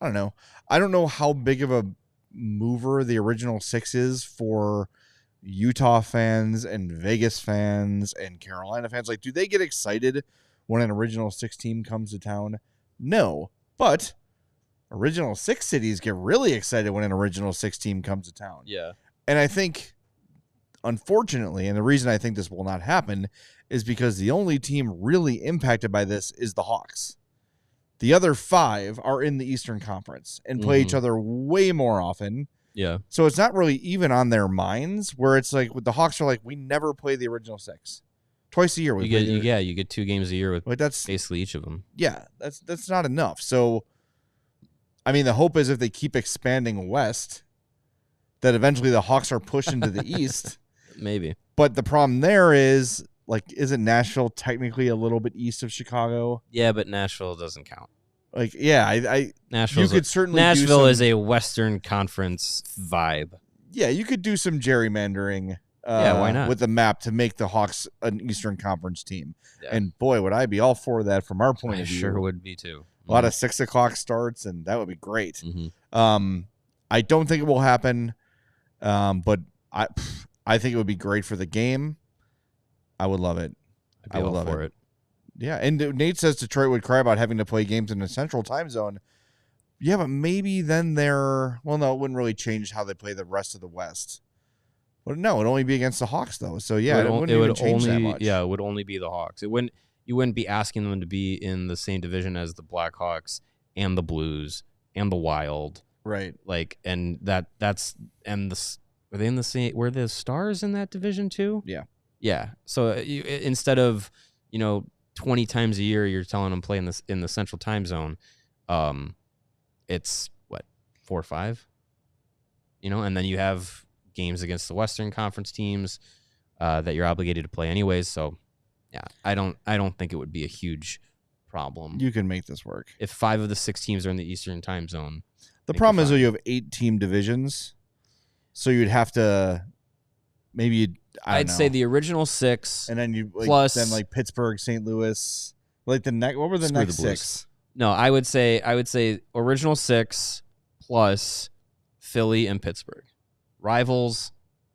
S1: I don't know. I don't know how big of a mover the original 6 is for Utah fans and Vegas fans and Carolina fans. Like, do they get excited when an original 6 team comes to town? No, but original 6 cities get really excited when an original 6 team comes to town.
S2: Yeah.
S1: And I think, unfortunately, and the reason I think this will not happen is because the only team really impacted by this is the Hawks. The other 5 are in the Eastern Conference and play each other way more often.
S2: Yeah.
S1: So it's not really even on their minds, where it's like, with the Hawks are like, we never play the original 6. Twice a year.
S2: You get 2 games a year with
S1: that's
S2: basically each of them.
S1: Yeah, that's not enough. So, I mean, the hope is if they keep expanding west, that eventually the Hawks are pushed into the east.
S2: Maybe.
S1: But the problem there is, like, isn't Nashville technically a little bit east of Chicago?
S2: Yeah, but Nashville doesn't count.
S1: Like, yeah, I
S2: Nashville
S1: could certainly
S2: Nashville is a Western Conference vibe.
S1: Yeah, you could do some gerrymandering.
S2: Why not?
S1: With the map to make the Hawks an Eastern Conference team.
S2: Yeah.
S1: And boy, would I be all for that from our point
S2: I
S1: of view.
S2: sure would be too.
S1: A lot of 6 o'clock starts, and that would be great.
S2: Mm-hmm.
S1: I don't think it will happen, but I think it would be great for the game. I would love it.
S2: I would love it.
S1: Yeah, and Nate says Detroit would cry about having to play games in the Central Time Zone. Yeah, but maybe then no, it wouldn't really change how they play the rest of the West. But no, it'd only be against the Hawks though. So yeah, it wouldn't even change that much.
S2: Yeah, it would only be the Hawks. You wouldn't be asking them to be in the same division as the Blackhawks and the Blues and the Wild.
S1: Right.
S2: Like, and were they in the same? Were the Stars in that division too?
S1: Yeah.
S2: Yeah. So instead of 20 times a year, you're telling them play in the Central Time Zone. It's what, 4 or 5? And then you have games against the Western Conference teams that you're obligated to play anyways. So yeah, I don't think it would be a huge problem.
S1: You can make this work.
S2: If 5 of the 6 teams are in the Eastern Time Zone.
S1: The problem is that you have 8 team divisions. So you'd have to I'd
S2: say the original 6,
S1: and then you
S2: plus
S1: Pittsburgh, St. Louis, what were the next 6?
S2: No, I would say original 6 plus Philly and Pittsburgh. Rivals,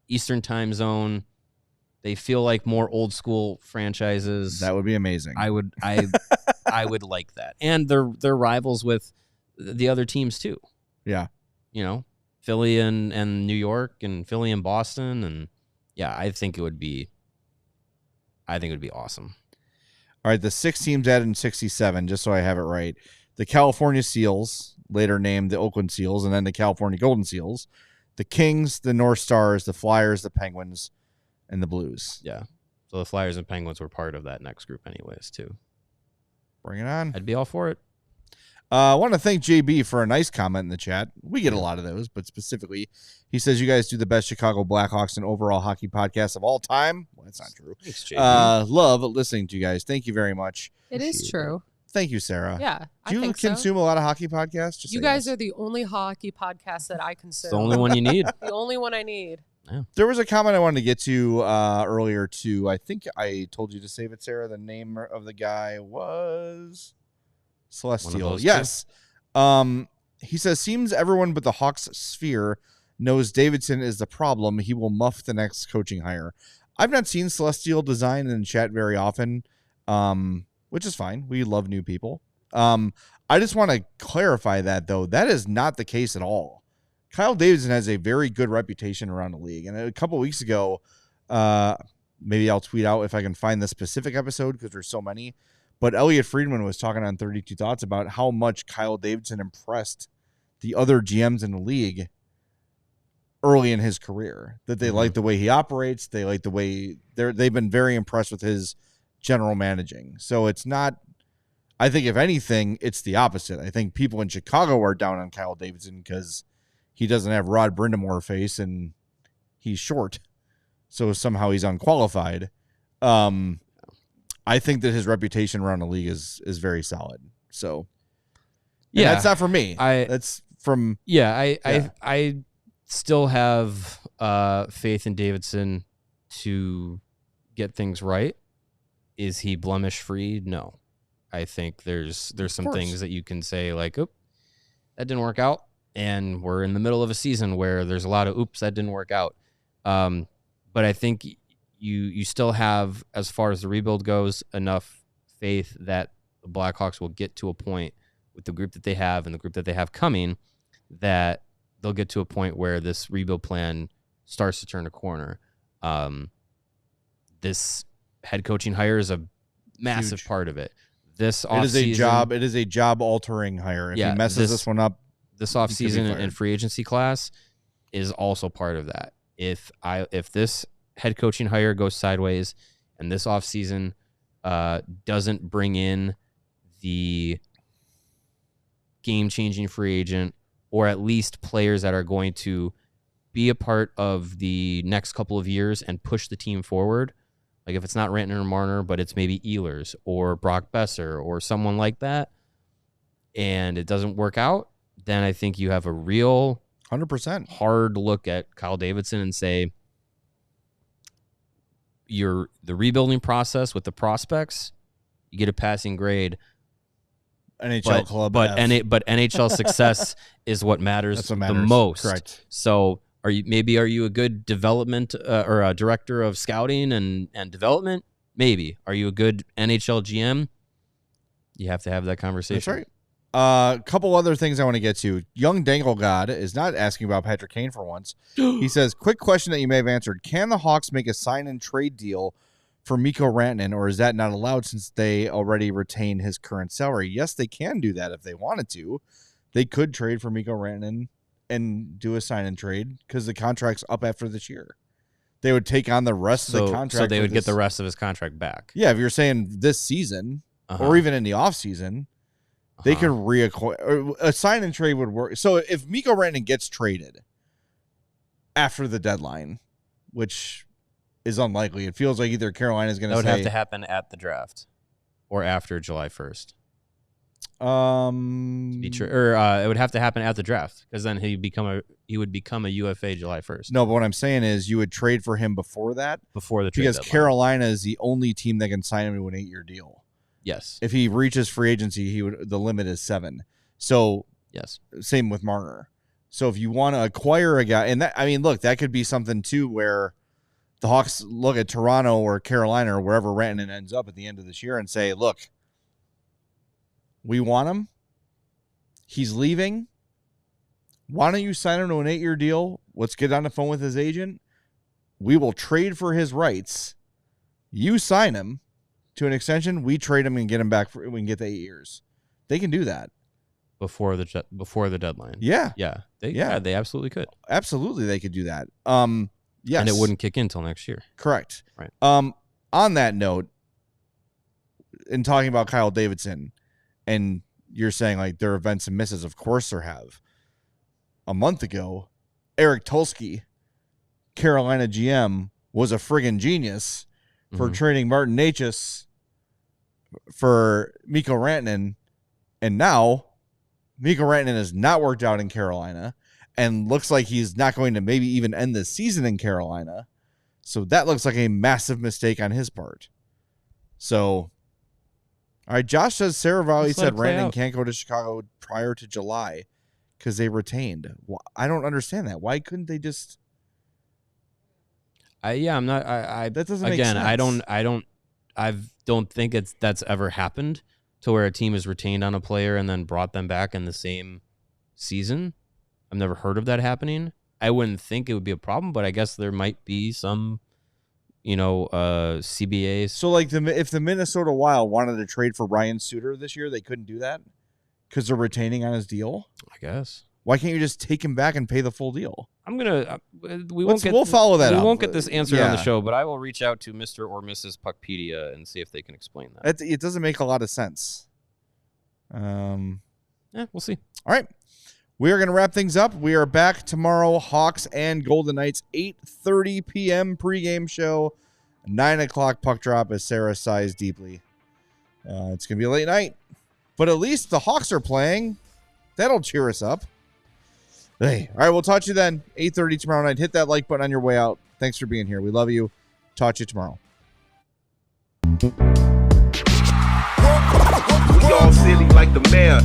S2: Eastern Time Zone. They feel like more old school franchises.
S1: That would be amazing.
S2: I would like that. And they're rivals with the other teams too.
S1: Yeah.
S2: Philly and New York and Philly and Boston, and yeah, I think it would be awesome.
S1: All right, the 6 teams added in 67, just so I have it right. The California Seals, later named the Oakland Seals, and then the California Golden Seals. The Kings, the North Stars, the Flyers, the Penguins, and the Blues.
S2: Yeah. So the Flyers and Penguins were part of that next group anyways, too.
S1: Bring it on.
S2: I'd be all for it.
S1: I want to thank JB for a nice comment in the chat. We get a lot of those, but specifically, he says you guys do the best Chicago Blackhawks and overall hockey podcast of all time. Well, that's not true.
S2: Thanks, JB.
S1: Love listening to you guys. Thank you very much.
S3: It is true.
S1: Thank you, Sarah.
S3: Yeah,
S1: Do you consume a lot of hockey podcasts?
S3: You guys are the only hockey podcast that I consume.
S2: It's the only one you need.
S3: The only one I need.
S2: Yeah.
S1: There was a comment I wanted to get to earlier, too. I think I told you to save it, Sarah. The name of the guy was Celestial. Yes. He says, seems everyone but the Hawks sphere knows Davidson is the problem. He will muff the next coaching hire. I've not seen Celestial design in chat very often, which is fine. We love new people. I just want to clarify that, though. That is not the case at all. Kyle Davidson has a very good reputation around the league. And a couple weeks ago, maybe I'll tweet out if I can find the specific episode because there's so many. But Elliot Friedman was talking on 32 Thoughts about how much Kyle Davidson impressed the other GMs in the league early in his career. That they like the way he operates. They like the way they've been very impressed with his general managing. So it's not, I think if anything, it's the opposite. I think people in Chicago are down on Kyle Davidson because he doesn't have Rod Brindamore face and he's short. So somehow he's unqualified. I think that his reputation around the league is very solid. So yeah, that's not for me. That's from
S2: I still have faith in Davidson to get things right. Is he blemish free? No. I think there's some things that you can say like, "Oop, that didn't work out," and we're in the middle of a season where there's a lot of "oops, that didn't work out." But I think you still have, as far as the rebuild goes, enough faith that the Blackhawks will get to a point with the group that they have and the group that they have coming that they'll get to a point where this rebuild plan starts to turn a corner. This head coaching hire is a massive part of it. This offseason,
S1: it is a job altering hire. If he messes this one up,
S2: this offseason and free agency class is also part of that. If this head coaching hire goes sideways and this offseason doesn't bring in the game-changing free agent or at least players that are going to be a part of the next couple of years and push the team forward, like if it's not Rantanen or Marner, but it's maybe Ehlers or Brock Besser or someone like that, and it doesn't work out, then I think you have a real
S1: 100%
S2: hard look at Kyle Davidson and say, the rebuilding process with the prospects, you get a passing grade.
S1: NHL club,
S2: but NHL success is what matters, the most.
S1: Correct.
S2: So are you a good development or a director of scouting and development? Maybe. Are you a good NHL GM? You have to have that conversation.
S1: That's right. A couple other things I want to get to. Young Dangle God is not asking about Patrick Kane for once. He says, quick question that you may have answered. Can the Hawks make a sign and trade deal for Mikko Rantanen, or is that not allowed since they already retain his current salary? Yes, they can do that if they wanted to. They could trade for Mikko Rantanen and do a sign and trade because the contract's up after this year. They would take on the rest of the contract.
S2: So they would get the rest of his contract back.
S1: Yeah, if you're saying this season or even in the offseason, they can reacquire. A sign and trade would work. So if Mikko Rantanen gets traded after the deadline, which is unlikely, it feels like either Carolina is going to say...
S2: That would have to happen at the draft or after July 1st. It would have to happen at the draft because then he would become a UFA July 1st.
S1: No, but what I'm saying is you would trade for him before that.
S2: Before the trade deadline.
S1: Carolina is the only team that can sign him to an 8-year deal.
S2: Yes.
S1: If he reaches free agency, the limit is 7. So
S2: yes.
S1: Same with Marner. So if you want to acquire a guy, and that could be something too where the Hawks look at Toronto or Carolina or wherever Rantanen ends up at the end of this year and say, look, we want him. He's leaving. Why don't you sign him to an 8-year deal? Let's get on the phone with his agent. We will trade for his rights. You sign him to an extension. We trade him and get him back. We can get the 8 years. They can do that
S2: before the deadline.
S1: Yeah,
S2: they absolutely could.
S1: Absolutely, they could do that. Yes,
S2: and it wouldn't kick in until next year.
S1: Correct.
S2: Right.
S1: On that note, in talking about Kyle Davidson, and you're saying like there are events and misses. Of course there have. A month ago, Eric Tulsky, Carolina GM, was a friggin' genius for trading Martin Necas for Mikko Rantanen, and now Mikko Rantanen has not worked out in Carolina and looks like he's not going to maybe even end the season in Carolina. So that looks like a massive mistake on his part. So, all right, Josh says Sarah Valley said Rantanen can't go to Chicago prior to July because they retained. Well, I don't understand that. Why couldn't they just...
S2: I'm not.
S1: That doesn't make sense.
S2: I don't think that's ever happened to where a team is retained on a player and then brought them back in the same season. I've never heard of that happening. I wouldn't think it would be a problem, but I guess there might be some, CBAs.
S1: So, like, if the Minnesota Wild wanted to trade for Ryan Suter this year, they couldn't do that because they're retaining on his deal.
S2: I guess.
S1: Why can't you just take him back and pay the full deal?
S2: We'll
S1: follow that up.
S2: We won't get this answered on the show, but I will reach out to Mr. or Mrs. Puckpedia and see if they can explain that.
S1: It doesn't make a lot of sense.
S2: We'll see.
S1: All right. We are going to wrap things up. We are back tomorrow, Hawks and Golden Knights, 8:30 p.m. pregame show, 9 o'clock puck drop as Sarah sighs deeply. It's going to be a late night, but at least the Hawks are playing. That'll cheer us up. Hey, all right, we'll talk to you then. 8:30 tomorrow night. Hit that like button on your way out. Thanks for being here. We love you. Talk to you tomorrow.
S4: We all silly like the mayor.